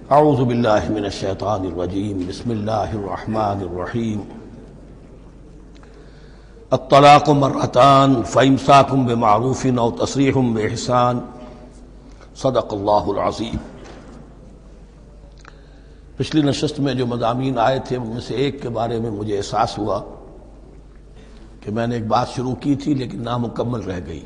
اعوذ باللہ من الشیطان الرجیم بسم اللہ الرحمن الرحیم الطلاق مرتان فامساک بمعروف او تسریح باحسان صدق اللہ العظیم۔ پچھلی نشست میں جو مضامین آئے تھے ان میں سے ایک کے بارے میں مجھے احساس ہوا کہ میں نے ایک بات شروع کی تھی لیکن نامکمل رہ گئی۔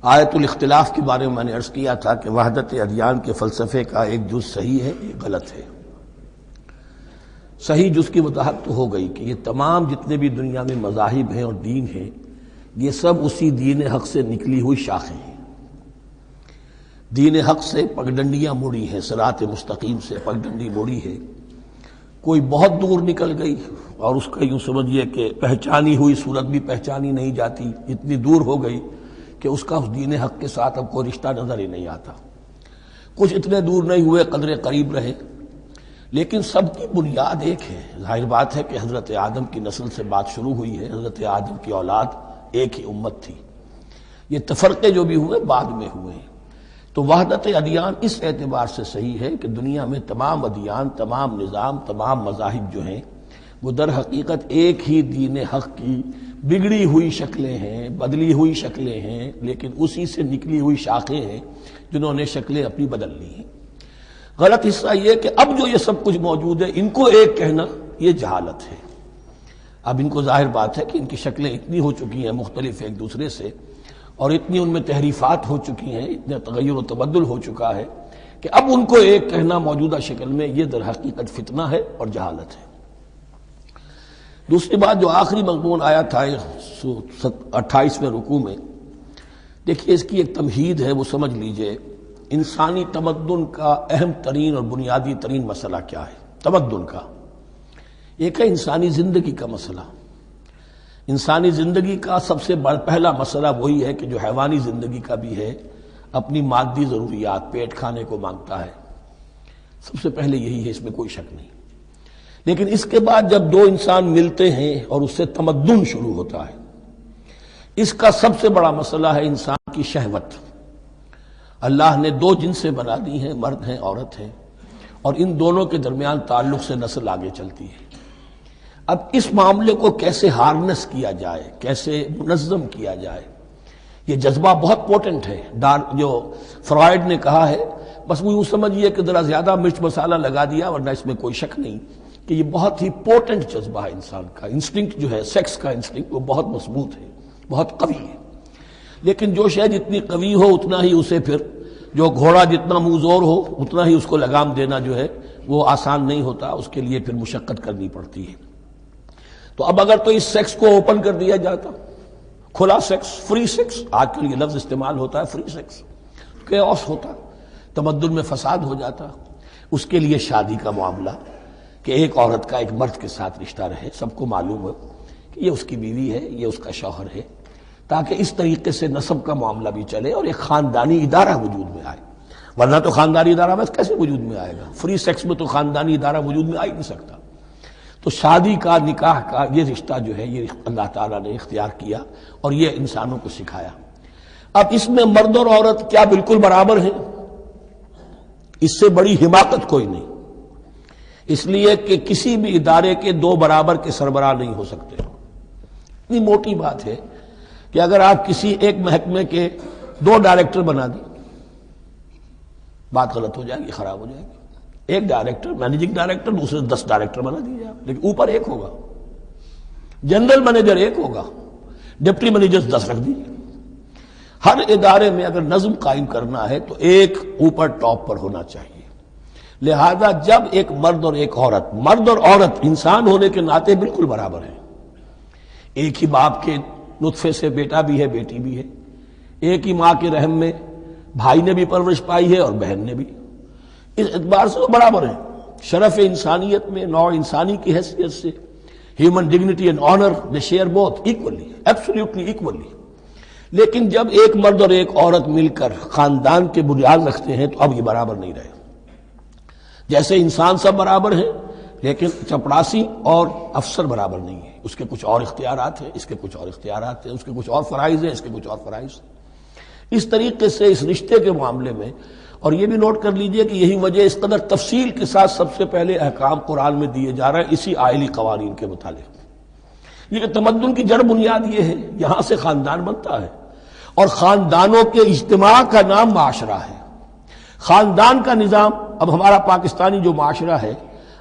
آیت الاختلاف کے بارے میں نے عرض کیا تھا کہ وحدت ادیان کے فلسفے کا ایک جز صحیح ہے، ایک غلط ہے۔ صحیح جز کی وضاحت تو ہو گئی کہ یہ تمام جتنے بھی دنیا میں مذاہب ہیں اور دین ہیں یہ سب اسی دین حق سے نکلی ہوئی شاخیں ہیں۔ دین حق سے پگڈنڈیاں مڑی ہیں، صراط مستقیم سے پگڈنڈی مڑی ہے، کوئی بہت دور نکل گئی اور اس کا یوں سمجھیے کہ پہچانی ہوئی صورت بھی پہچانی نہیں جاتی، اتنی دور ہو گئی کہ اس کا اس دین حق کے ساتھ اب کوئی رشتہ نظر ہی نہیں آتا۔ کچھ اتنے دور نہیں ہوئے، قدرے قریب رہے، لیکن سب کی بنیاد ایک ہے۔ ظاہر بات ہے کہ حضرت آدم کی نسل سے بات شروع ہوئی ہے، حضرت آدم کی اولاد ایک ہی امت تھی۔ یہ تفرقے جو بھی ہوئے بعد میں ہوئے ہیں۔ تو وحدت ادیان اس اعتبار سے صحیح ہے کہ دنیا میں تمام ادیان، تمام نظام، تمام مذاہب جو ہیں وہ در حقیقت ایک ہی دین حق کی بگڑی ہوئی شکلیں ہیں، بدلی ہوئی شکلیں ہیں، لیکن اسی سے نکلی ہوئی شاخیں ہیں جنہوں نے شکلیں اپنی بدل لی ہیں۔ غلط حصہ یہ کہ اب جو یہ سب کچھ موجود ہے ان کو ایک کہنا یہ جہالت ہے۔ اب ان کو ظاہر بات ہے کہ ان کی شکلیں اتنی ہو چکی ہیں مختلف ایک دوسرے سے، اور اتنی ان میں تحریفات ہو چکی ہیں، اتنا تغیر و تبدل ہو چکا ہے کہ اب ان کو ایک کہنا موجودہ شکل میں یہ در حقیقت فتنہ ہے اور جہالت ہے۔ دوسری بات جو آخری مضمون آیا تھا 28ویں رکوع میں، دیکھیے اس کی ایک تمہید ہے، وہ سمجھ لیجئے۔ انسانی تمدن کا اہم ترین اور بنیادی ترین مسئلہ کیا ہے؟ تمدن کا ایک ہے انسانی زندگی کا مسئلہ۔ انسانی زندگی کا سب سے بڑا پہلا مسئلہ وہی ہے کہ جو حیوانی زندگی کا بھی ہے، اپنی مادی ضروریات، پیٹ کھانے کو مانگتا ہے، سب سے پہلے یہی ہے، اس میں کوئی شک نہیں۔ لیکن اس کے بعد جب دو انسان ملتے ہیں اور اس سے تمدن شروع ہوتا ہے، اس کا سب سے بڑا مسئلہ ہے انسان کی شہوت۔ اللہ نے دو جنسیں بنا دی ہیں، مرد ہیں، عورت ہیں، اور ان دونوں کے درمیان تعلق سے نسل آگے چلتی ہے۔ اب اس معاملے کو کیسے ہارنس کیا جائے، کیسے منظم کیا جائے، یہ جذبہ بہت پوٹنٹ ہے۔ جو فرائڈ نے کہا ہے، بس وہ یوں سمجھیے کہ ذرا زیادہ مرچ مسالہ لگا دیا، ورنہ اس میں کوئی شک نہیں کہ یہ بہت ہی پوٹنٹ جذبہ ہے انسان کا۔ انسٹنکٹ جو ہے، سیکس کا انسٹنکٹ، وہ بہت مضبوط ہے، بہت قوی ہے۔ لیکن جو شے جتنی قوی ہو اتنا ہی اسے پھر، جو گھوڑا جتنا منہ زور ہو اتنا ہی اس کو لگام دینا جو ہے وہ آسان نہیں ہوتا، اس کے لیے پھر مشقت کرنی پڑتی ہے۔ تو اب اگر تو اس سیکس کو اوپن کر دیا جاتا، کھلا سیکس، فری سیکس، آج کل یہ لفظ استعمال ہوتا ہے، فری سیکس، کیوس ہوتا، تمدن میں فساد ہو جاتا۔ اس کے لیے شادی کا معاملہ کہ ایک عورت کا ایک مرد کے ساتھ رشتہ رہے، سب کو معلوم ہو کہ یہ اس کی بیوی ہے، یہ اس کا شوہر ہے، تاکہ اس طریقے سے نسب کا معاملہ بھی چلے اور ایک خاندانی ادارہ وجود میں آئے۔ ورنہ تو خاندانی ادارہ بس کیسے وجود میں آئے گا؟ فری سیکس میں تو خاندانی ادارہ وجود میں آ ہی نہیں سکتا۔ تو شادی کا، نکاح کا یہ رشتہ جو ہے یہ اللہ تعالیٰ نے اختیار کیا اور یہ انسانوں کو سکھایا۔ اب اس میں مرد اور عورت کیا بالکل برابر ہیں؟ اس سے بڑی حماقت کوئی نہیں، اس لیے کہ کسی بھی ادارے کے دو برابر کے سربراہ نہیں ہو سکتے۔ اتنی موٹی بات ہے کہ اگر آپ کسی ایک محکمے کے دو ڈائریکٹر بنا دیں، بات غلط ہو جائے گی، خراب ہو جائے گی۔ ایک ڈائریکٹر، مینیجنگ ڈائریکٹر، دوسرے 10 ڈائریکٹر بنا دیجیے آپ، لیکن اوپر ایک ہوگا، جنرل مینیجر ایک ہوگا، ڈپٹی مینیجر 10 رکھ دیجیے۔ ہر ادارے میں اگر نظم قائم کرنا ہے تو ایک اوپر ٹاپ پر ہونا چاہیے۔ لہذا جب ایک مرد اور ایک عورت، مرد اور عورت انسان ہونے کے ناطے بالکل برابر ہیں، ایک ہی باپ کے نطفے سے بیٹا بھی ہے، بیٹی بھی ہے، ایک ہی ماں کے رحم میں بھائی نے بھی پرورش پائی ہے اور بہن نے بھی، اس اعتبار سے وہ برابر ہیں۔ شرف انسانیت میں، نوع انسانی کی حیثیت سے، human dignity and honour, they share both equally, absolutely equally. لیکن جب ایک مرد اور ایک عورت مل کر خاندان کے بنیاد رکھتے ہیں تو اب یہ برابر نہیں رہے۔ جیسے انسان سب برابر ہیں، لیکن چپڑاسی اور افسر برابر نہیں ہے، اس کے کچھ اور اختیارات ہیں، اس کے کچھ اور اختیارات ہیں، اس کے کچھ اور فرائض ہیں، اس کے کچھ اور فرائض ہیں۔ اس طریقے سے اس رشتے کے معاملے میں اور یہ بھی نوٹ کر لیجئے کہ یہی وجہ اس قدر تفصیل کے ساتھ سب سے پہلے احکام قرآن میں دیے جا رہے ہیں اسی آئلی قوانین کے متعلق۔ یہ تمدن کی جڑ بنیاد یہ ہے، یہاں سے خاندان بنتا ہے، اور خاندانوں کے اجتماع کا نام معاشرہ ہے۔ خاندان کا نظام، اب ہمارا پاکستانی جو معاشرہ ہے،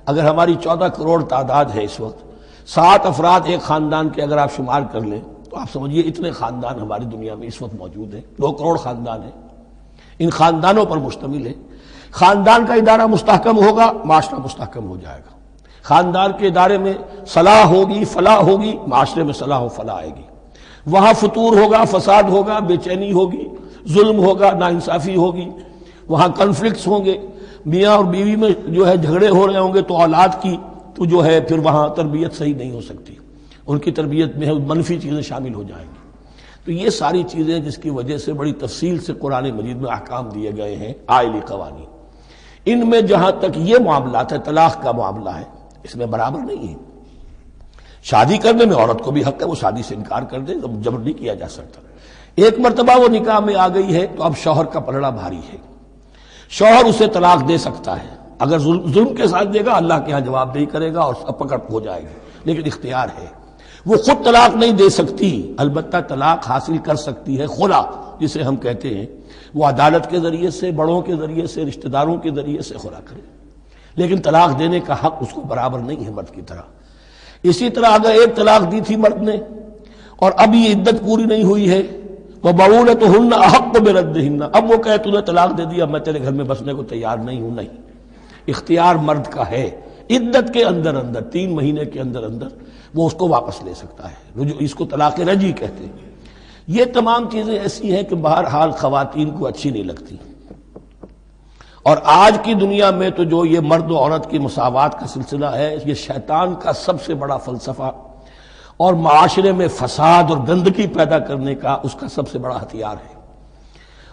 اگر ہماری 14 کروڑ تعداد ہے اس وقت، 7 افراد ایک خاندان کے اگر آپ شمار کر لیں تو آپ سمجھیے اتنے خاندان ہماری دنیا میں اس وقت موجود ہیں، 2 کروڑ خاندان ہیں، ان خاندانوں پر مشتمل ہے۔ خاندان کا ادارہ مستحکم ہوگا، معاشرہ مستحکم ہو جائے گا۔ خاندان کے ادارے میں صلاح ہوگی، فلاح ہوگی، معاشرے میں صلاح و فلاح آئے گی۔ وہاں فتور ہوگا، فساد ہوگا، بے چینی ہوگی، ظلم ہوگا، ناانصافی ہوگی، وہاں کنفلکٹس ہوں گے، میاں اور بیوی میں جو ہے جھگڑے ہو رہے ہوں گے تو اولاد کی تو جو ہے پھر وہاں تربیت صحیح نہیں ہو سکتی، ان کی تربیت میں منفی چیزیں شامل ہو جائیں گی۔ تو یہ ساری چیزیں جس کی وجہ سے بڑی تفصیل سے قرآن مجید میں احکام دیے گئے ہیں آئلی قوانین، ان میں جہاں تک یہ معاملات ہے، طلاق کا معاملہ ہے، اس میں برابر نہیں ہے۔ شادی کرنے میں عورت کو بھی حق ہے، وہ شادی سے انکار کر دے، جبر نہیں کیا جا سکتا۔ ایک مرتبہ وہ نکاح میں آ گئی ہے تو اب شوہر کا پلڑا بھاری ہے، شوہر اسے طلاق دے سکتا ہے، اگر ظلم کے ساتھ دے گا اللہ کے ہاں جواب دہی کرے گا اور پکڑ ہو جائے گی، لیکن اختیار ہے۔ وہ خود طلاق نہیں دے سکتی، البتہ طلاق حاصل کر سکتی ہے، خلا جسے ہم کہتے ہیں، وہ عدالت کے ذریعے سے، بڑوں کے ذریعے سے، رشتہ داروں کے ذریعے سے خلا کرے، لیکن طلاق دینے کا حق اس کو برابر نہیں ہے مرد کی طرح۔ اسی طرح اگر ایک طلاق دی تھی مرد نے اور اب یہ عدت پوری نہیں ہوئی ہے، وَبَعُولَتُهُنَّ أَحَقُّ بِرَدِّهِنَّ، اب وہ کہے تو نے طلاق دے دیا، میں تیرے گھر میں بسنے کو تیار نہیں ہوں، نہیں، اختیار مرد کا ہے، عدت کے اندر 3 مہینے کے اندر وہ اس کو واپس لے سکتا ہے، اس کو طلاق رجعی کہتے ہیں۔ یہ تمام چیزیں ایسی ہیں کہ بہرحال خواتین کو اچھی نہیں لگتی، اور آج کی دنیا میں تو جو یہ مرد و عورت کی مساوات کا سلسلہ ہے، یہ شیطان کا سب سے بڑا فلسفہ اور معاشرے میں فساد اور گندگی پیدا کرنے کا اس کا سب سے بڑا ہتھیار ہے۔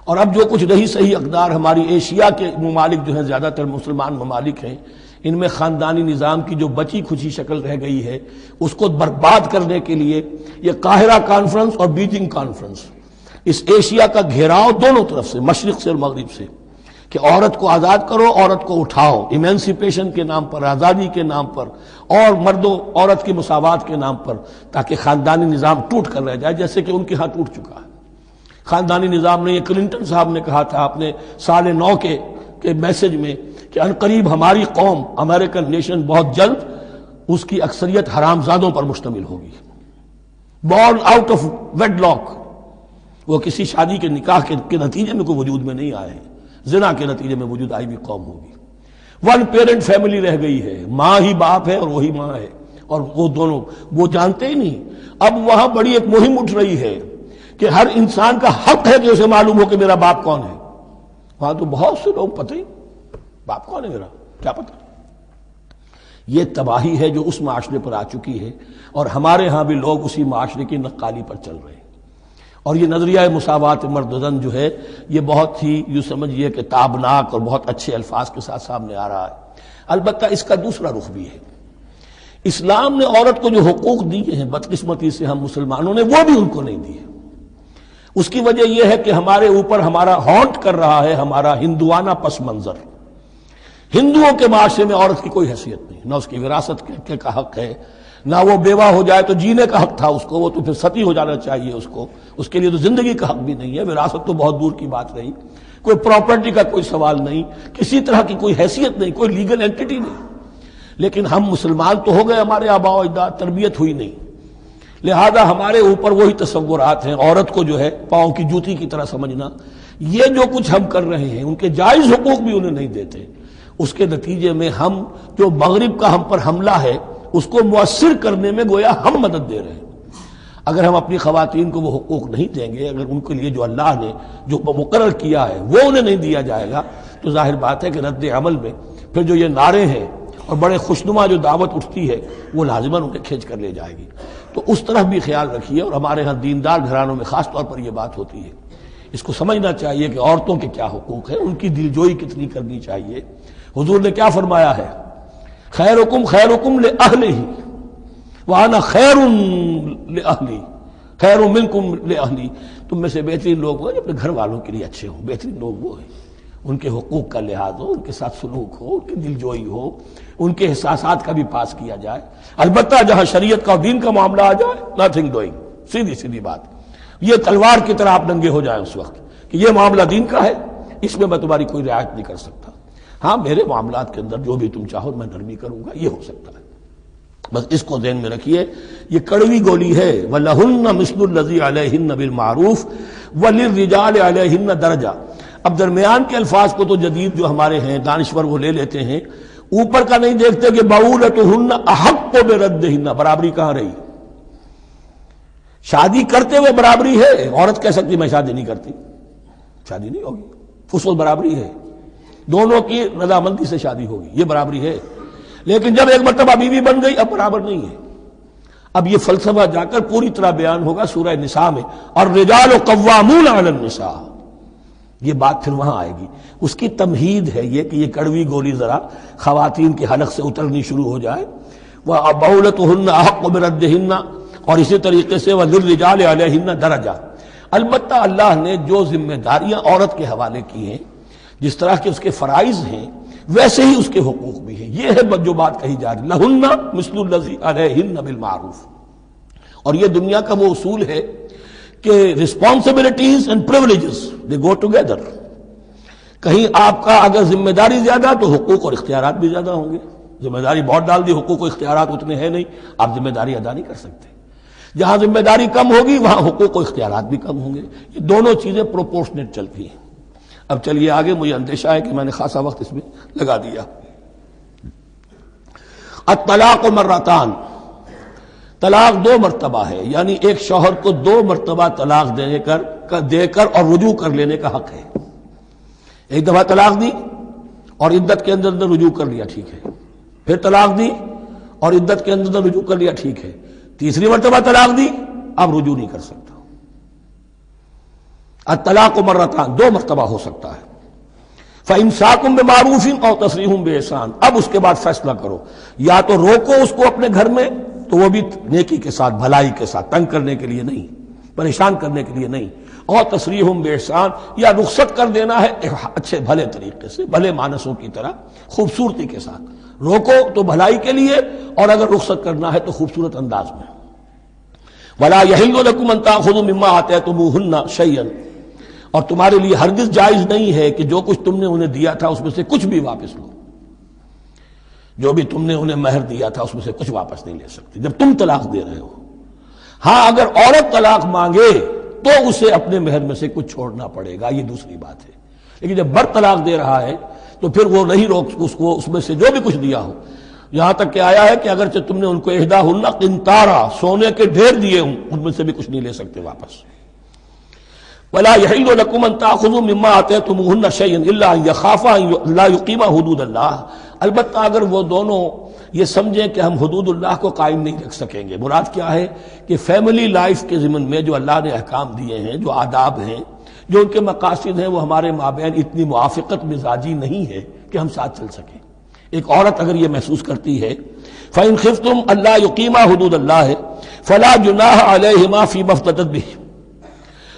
اور اب جو کچھ رہی صحیح اقدار ہماری ایشیا کے ممالک جو ہیں، زیادہ تر مسلمان ممالک ہیں، ان میں خاندانی نظام کی جو بچی کھچی شکل رہ گئی ہے اس کو برباد کرنے کے لیے یہ قاہرہ کانفرنس اور بیجنگ کانفرنس، اس ایشیا کا گھیراؤ دونوں طرف سے، مشرق سے اور مغرب سے، کہ عورت کو آزاد کرو، عورت کو اٹھاؤ، ایمینسیپیشن کے نام پر، آزادی کے نام پر، اور مرد و عورت کی مساوات کے نام پر، تاکہ خاندانی نظام ٹوٹ کر رہ جائے، جیسے کہ ان کے ہاں ٹوٹ چکا ہے خاندانی نظام نے۔ یہ کلنٹن صاحب نے کہا تھا اپنے سال 9 کے میسج میں کہ عنقریب ہماری قوم، امریکن نیشن، بہت جلد اس کی اکثریت حرامزادوں پر مشتمل ہوگی، born out of wedlock, وہ کسی شادی کے نکاح کے نتیجے میں کوئی وجود میں نہیں آئے ہیں، زنا کے نتیجے میں وجود آئی بھی قوم ہوگی۔ 1 پیرنٹ فیملی رہ گئی ہے، ماں ہی باپ ہے اور وہی ماں ہے، اور وہ دونوں وہ جانتے ہی نہیں۔ اب وہاں بڑی ایک مہم اٹھ رہی ہے کہ ہر انسان کا حق ہے کہ اسے معلوم ہو کہ میرا باپ کون ہے۔ وہاں تو بہت سے لوگ پتہ ہی باپ کون ہے میرا، کیا پتہ۔ یہ تباہی ہے جو اس معاشرے پر آ چکی ہے، اور ہمارے ہاں بھی لوگ اسی معاشرے کی نقالی پر چل رہے ہیں۔ اور یہ نظریہ مساوات مرد و زن جو ہے یہ بہت ہی یوں سمجھیے کہ تابناک اور بہت اچھے الفاظ کے ساتھ سامنے آ رہا ہے۔ البتہ اس کا دوسرا رخ بھی ہے، اسلام نے عورت کو جو حقوق دیے ہیں بدقسمتی سے ہم مسلمانوں نے وہ بھی ان کو نہیں دیے۔ اس کی وجہ یہ ہے کہ ہمارے اوپر ہمارا ہانٹ کر رہا ہے ہمارا ہندوانہ پس منظر۔ ہندوؤں کے معاشرے میں عورت کی کوئی حیثیت نہیں، نہ اس کی وراثت کا حق ہے، نہ وہ بیوہ ہو جائے تو جینے کا حق تھا اس کو، وہ تو پھر ستی ہو جانا چاہیے اس کو، اس کے لیے تو زندگی کا حق بھی نہیں ہے، وراثت تو بہت دور کی بات رہی، کوئی پراپرٹی کا کوئی سوال نہیں، کسی طرح کی کوئی حیثیت نہیں، کوئی لیگل اینٹیٹی نہیں۔ لیکن ہم مسلمان تو ہو گئے، ہمارے آباء و اجداد، تربیت ہوئی نہیں، لہذا ہمارے اوپر وہی تصورات ہیں، عورت کو جو ہے پاؤں کی جوتی کی طرح سمجھنا۔ یہ جو کچھ ہم کر رہے ہیں ان کے جائز حقوق بھی انہیں نہیں دیتے، اس کے نتیجے میں ہم جو مغرب کا ہم پر حملہ ہے اس کو مؤثر کرنے میں گویا ہم مدد دے رہے ہیں۔ اگر ہم اپنی خواتین کو وہ حقوق نہیں دیں گے، اگر ان کے لیے جو اللہ نے جو مقرر کیا ہے وہ انہیں نہیں دیا جائے گا، تو ظاہر بات ہے کہ رد عمل میں پھر جو یہ نعرے ہیں اور بڑے خوشنما جو دعوت اٹھتی ہے وہ لازماً انہیں کھینچ کر لے جائے گی۔ تو اس طرف بھی خیال رکھیے، اور ہمارے ہاں دیندار گھرانوں میں خاص طور پر یہ بات ہوتی ہے، اس کو سمجھنا چاہیے کہ عورتوں کے کیا حقوق ہیں، ان کی دلجوئی کتنی کرنی چاہیے۔ حضور نے کیا فرمایا ہے؟ خیرکم خیرکم لأہلہ وانا خیر لأہلی، خیر منکم لأہلی، تم میں سے بہترین لوگ وہ جو اپنے گھر والوں کے لیے اچھے ہوں، بہترین لوگ وہ ہیں۔ ان کے حقوق کا لحاظ ہو، ان کے ساتھ سلوک ہو، ان کی دل جوئی ہو، ان کے احساسات کا بھی پاس کیا جائے۔ البتہ جہاں شریعت کا اور دین کا معاملہ آ جائے، نتھنگ ڈوئنگ، سیدھی سیدھی بات، یہ تلوار کی طرح آپ ننگے ہو جائیں اس وقت کہ یہ معاملہ دین کا ہے، اس میں میں تمہاری کوئی رعایت نہیں کر سکتا، ہاں میرے معاملات کے اندر جو بھی تم چاہو میں نرمی کروں گا، یہ ہو سکتا ہے۔ بس اس کو ذہن میں رکھیے، یہ کڑوی گولی ہے۔ وَلَهُنَّ مِثْلُ الَّذِي عَلَيْهِنَّ بِالْمَعْرُوفِ وَلِلرِّجَالِ عَلَيْهِنَّ دَرَجَةٌ۔ اب درمیان کے الفاظ کو تو جدید جو ہمارے ہیں دانشور وہ لے لیتے ہیں، اوپر کا نہیں دیکھتے کہ بَعُولَتُهُنَّ أَحَقُّ بِرَدِّهِنَّ، برابری کہاں رہی؟ شادی کرتے ہوئے برابری ہے، عورت کہہ سکتی میں شادی نہیں کرتی، شادی نہیں ہوگی، فصول برابری ہے، دونوں کی رضامندی سے شادی ہوگی، یہ برابری ہے۔ لیکن جب ایک مرتبہ بیوی بن گئی اب برابر نہیں ہے۔ اب یہ فلسفہ جا کر پوری طرح بیان ہوگا سورہ نساء میں، اور رجال قوامون علی النساء، یہ بات پھر وہاں آئے گی۔ اس کی تمہید ہے یہ کہ یہ کڑوی گولی ذرا خواتین کے حلق سے اترنی شروع ہو جائے۔ وَبَعُولَتُهُنَّ أَحَقُّ بِرَدِّهِنَّ، اور اسی طریقے سے وَلِلرِّجَالِ عَلَيْهِنَّ دَرَجَةٌ، البتہ اللہ نے جو ذمہ داریاں عورت کے حوالے کی ہیں، جس طرح کے اس کے فرائض ہیں ویسے ہی اس کے حقوق بھی ہیں، یہ ہے جو بات کہی جا رہی، لَهُنَّ مِثْلُ الَّذِي عَلَيْهِنَّ بِالْمَعْرُوفِ۔ اور یہ دنیا کا وہ اصول ہے کہ responsibilities and privileges they go together۔ کہیں آپ کا اگر ذمہ داری زیادہ تو حقوق اور اختیارات بھی زیادہ ہوں گے، ذمہ داری بہت ڈال دی، حقوق و اختیارات اتنے ہیں نہیں، آپ ذمہ داری ادا نہیں کر سکتے۔ جہاں ذمہ داری کم ہوگی وہاں حقوق و اختیارات بھی کم ہوں گے، یہ دونوں چیزیں پروپورشنیٹ چلتی ہیں۔ اب چلیے آگے، مجھے اندیشہ ہے کہ میں نے خاصا وقت اس میں لگا دیا۔ الطلاق مرتان، طلاق دو مرتبہ ہے، یعنی ایک شوہر کو دو مرتبہ طلاق دے کر اور رجوع کر لینے کا حق ہے۔ ایک دفعہ طلاق دی اور عدت کے اندر رجوع کر لیا، ٹھیک ہے، پھر طلاق دی اور عدت کے اندر رجوع کر لیا، ٹھیک ہے، تیسری مرتبہ طلاق دی اب رجوع نہیں کر سکتا۔ الطلاق مرتان، دو مرتبہ ہو سکتا ہے۔ فَإِمْسَاكٌ بِمَعْرُوفٍ أَوْ تَسْرِيحٌ بِإِحْسَانٍ، اب اس کے بعد فیصلہ کرو، یا تو روکو اس کو اپنے گھر میں تو وہ بھی نیکی کے ساتھ، بھلائی کے ساتھ، تنگ کرنے کے لیے نہیں، پریشان کرنے کے لیے نہیں، اور تسریح بِإِحْسَان، یا رخصت کر دینا ہے اچھے بھلے طریقے سے، بھلے مانسوں کی طرح، خوبصورتی کے ساتھ، روکو تو بھلائی کے لیے، اور اگر رخصت کرنا ہے تو خوبصورت انداز میں۔ وَلَا يَحِلُّ لَكُمْ أَن تَأْخُذُوا مِمَّا آتَيْتُمُوهُنَّ شَيْئًا، اور تمہارے لیے ہرگز جائز نہیں ہے کہ جو کچھ تم نے انہیں دیا تھا اس میں سے کچھ بھی واپس لو، جو بھی تم نے انہیں مہر دیا تھا اس میں سے کچھ واپس نہیں لے سکتے جب تم طلاق دے رہے ہو۔ ہاں اگر عورت طلاق مانگے تو اسے اپنے مہر میں سے کچھ چھوڑنا پڑے گا، یہ دوسری بات ہے، لیکن جب مرد طلاق دے رہا ہے تو پھر وہ نہیں روک اس کو اس میں سے جو بھی کچھ دیا ہو، یہاں تک کہ آیا ہے کہ اگرچہ تم نے ان کو احداہن قنطارا، سونے کے ڈھیر دیے ہوں، ان میں سے بھی کچھ نہیں لے سکتے واپس۔ وَلَا يَحِلُّ لَكُمْ أَن تَأْخُذُوا مِمَّا آتَيْتُمُوهُنَّ شَيْئًا إِلَّا أَن يَخَافَا أَن لَّا يُقِيمَا حُدُودَ اللَّهِ، البتہ اگر وہ دونوں یہ سمجھیں کہ ہم حدود اللہ کو قائم نہیں رکھ سکیں گے۔ مراد کیا ہے کہ فیملی لائف کے ضمن میں جو اللہ نے احکام دیے ہیں، جو آداب ہیں، جو ان کے مقاصد ہیں، وہ ہمارے مابین اتنی موافقت مزاجی نہیں ہے کہ ہم ساتھ چل سکیں۔ ایک عورت اگر یہ محسوس کرتی ہے فَإِنْ خِفْتُمْ أَلَّا يُقِيمَا حُدُودَ اللَّهِ فَلَا جُنَاحَ عَلَيْهِمَا فِيمَا افْتَدَتْ بِهِ،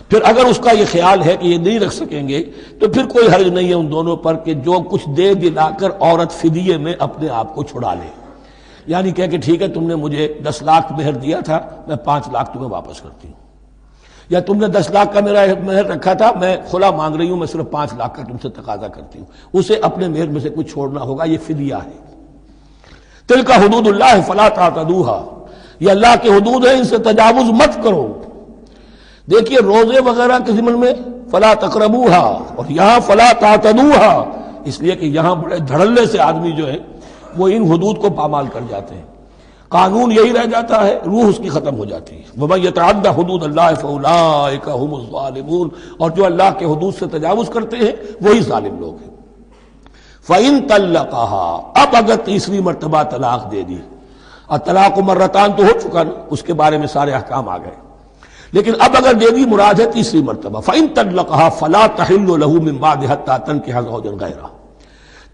پھر اگر اس کا یہ خیال ہے کہ یہ نہیں رکھ سکیں گے تو پھر کوئی حرج نہیں ہے ان دونوں پر کہ جو کچھ دے دلا کر عورت فدیے میں اپنے آپ کو چھڑا لے، یعنی کہہ کہ ٹھیک ہے تم نے مجھے 10 لاکھ مہر دیا تھا، میں 5 لاکھ تمہیں واپس کرتی ہوں، یا تم نے 10 لاکھ کا میرا مہر رکھا تھا، میں خلا مانگ رہی ہوں، میں صرف 5 لاکھ کا تم سے تقاضا کرتی ہوں، اسے اپنے مہر میں سے کچھ چھوڑنا ہوگا، یہ فدیہ ہے۔ تلک حدود اللہ فلا تعتدوها، یہ اللہ کے حدود ہیں، ان سے تجاوز مت کرو۔ دیکھیے روزے وغیرہ کے ضمن میں فلا تقربوها، اور یہاں فلا تعتدوها، اس لیے کہ یہاں بڑے دھڑلے سے آدمی جو ہے وہ ان حدود کو پامال کر جاتے ہیں، قانون یہی رہ جاتا ہے، روح اس کی ختم ہو جاتی ہے۔ وَمَن يَتَعَدَّ حُدُودَ اللَّهِ فَأُولَٰئِكَ هُمُ الظَّالِمُونَ، اور جو اللہ کے حدود سے تجاوز کرتے ہیں وہی ظالم لوگ ہیں۔ فَإِن طَلَّقَهَا، اب اگر تیسری مرتبہ طلاق دے دی، الطلاق مرتان تو ہو چکا نا، اس کے بارے میں سارے احکام آ گئے، لیکن اب اگر دے دی مراد ہے تیسری مرتبہ، فَإِن طَلَّقَهَا فَلَا تَحِلُّ لَهُ مِن بَعْدِ حَتَّىٰ تَنكِحَ زَوْجًا غَيْرَهُ،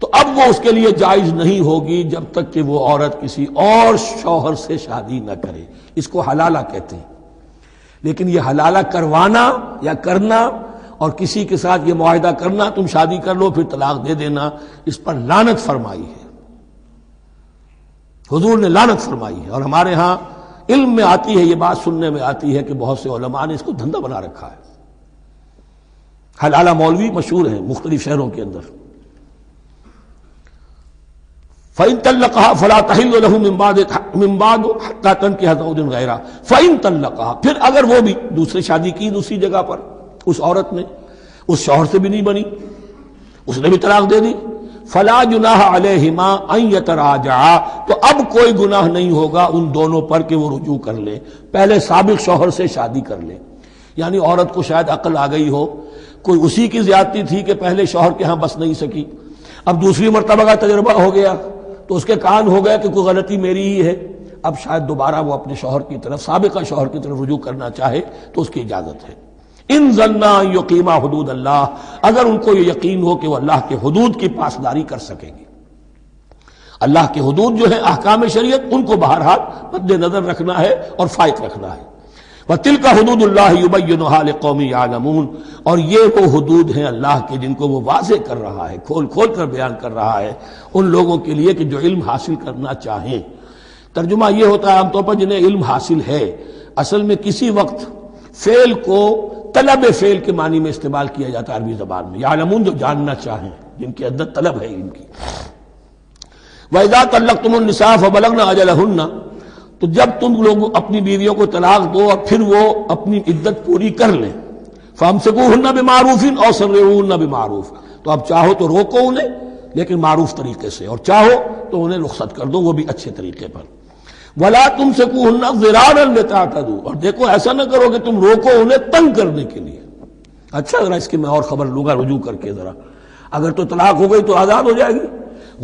تو اب وہ اس کے لیے جائز نہیں ہوگی جب تک کہ وہ عورت کسی اور شوہر سے شادی نہ کرے، اس کو حلالہ کہتے ہیں۔ لیکن یہ حلالہ کروانا یا کرنا اور کسی کے ساتھ یہ معاہدہ کرنا تم شادی کر لو پھر طلاق دے دینا، اس پر لعنت فرمائی ہے، حضور نے لعنت فرمائی ہے۔ اور ہمارے ہاں علم میں آتی ہے، یہ بات سننے میں آتی ہے کہ بہت سے علماء نے اس کو دھندا بنا رکھا ہے۔ حلالہ مولوی مشہور ہیں مختلف شہروں کے اندر، فَإِن طَلَّقَهَا فَلَا تَحِلُّ لَهُ مِن بَعْدُ حَتَّى تَنكِحَ زَوْجًا غَيْرَهُ فَإِن طَلَّقَهَا، پھر اگر وہ بھی دوسری شادی کی دوسری جگہ پر، اس عورت نے اس شوہر سے بھی نہیں بنی، اس نے بھی طلاق دے دی، فَلَا جُنَاحَ عَلَيْهِمَا أَن يَتَرَاجَعَا، تو اب کوئی گناہ نہیں ہوگا ان دونوں پر کہ وہ رجوع کر لیں، پہلے سابق شوہر سے شادی کر لیں۔ یعنی عورت کو شاید عقل آ گئی ہو، کوئی اسی کی زیادتی تھی کہ پہلے شوہر کے ہاں بس نہیں سکی، اب دوسری مرتبہ کا تجربہ ہو گیا تو اس کے کان ہو گیا کہ کوئی غلطی میری ہی ہے، اب شاید دوبارہ وہ اپنے شوہر کی طرف، سابقہ شوہر کی طرف رجوع کرنا چاہے تو اس کی اجازت ہے۔ ان ظنا یقیما حدود اللہ، اگر ان کو یہ یقین ہو کہ وہ اللہ کے حدود کی پاسداری کر سکیں گے۔ اللہ کے حدود جو ہیں احکام شریعت، ان کو بہرحال مد نظر رکھنا ہے اور فائق رکھنا ہے۔ وَتِلْكَ حُدُودُ اللَّهِ يُبَيِّنُهَا لِقَوْمٍ يَعْلَمُونَ، اور یہ وہ حدود ہیں اللہ کے جن کو وہ واضح کر رہا ہے، کھول کھول کر بیان کر رہا ہے ان لوگوں کے لیے کہ جو علم حاصل کرنا چاہیں۔ ترجمہ یہ ہوتا ہے عام طور پر جنہیں علم حاصل ہے، اصل میں کسی وقت فعل کو طلب فعل کے معنی میں استعمال کیا جاتا ہے عربی زبان میں، یعلمون جو جاننا چاہیں، جن کے اندر طلب ہے علم کی۔ وَإِذَا طَلَّقْتُمُ النِّسَاءَ فَبَلَغْنَ أَجَلَهُنَّ، تو جب تم لوگ اپنی بیویوں کو طلاق دو اور پھر وہ اپنی عدت پوری کر لیں، فَأَمْسِكُوهُنَّ بِمَعْرُوفٍ أَوْ سَرِّحُوهُنَّ بِمَعْرُوفٍ، تو اب چاہو تو روکو انہیں لیکن معروف طریقے سے، اور چاہو تو انہیں رخصت کر دو وہ بھی اچھے طریقے پر۔ وَلَا تُمْسِكُوهُنَّ ضِرَارًا لِتَعْتَدُوا، اور دیکھو ایسا نہ کرو کہ تم روکو انہیں تنگ کرنے کے لیے۔ اچھا ذرا اس کی میں اور خبر لوں گا رجوع کر کے، ذرا اگر تو طلاق ہو گئی تو آزاد ہو جائے گی،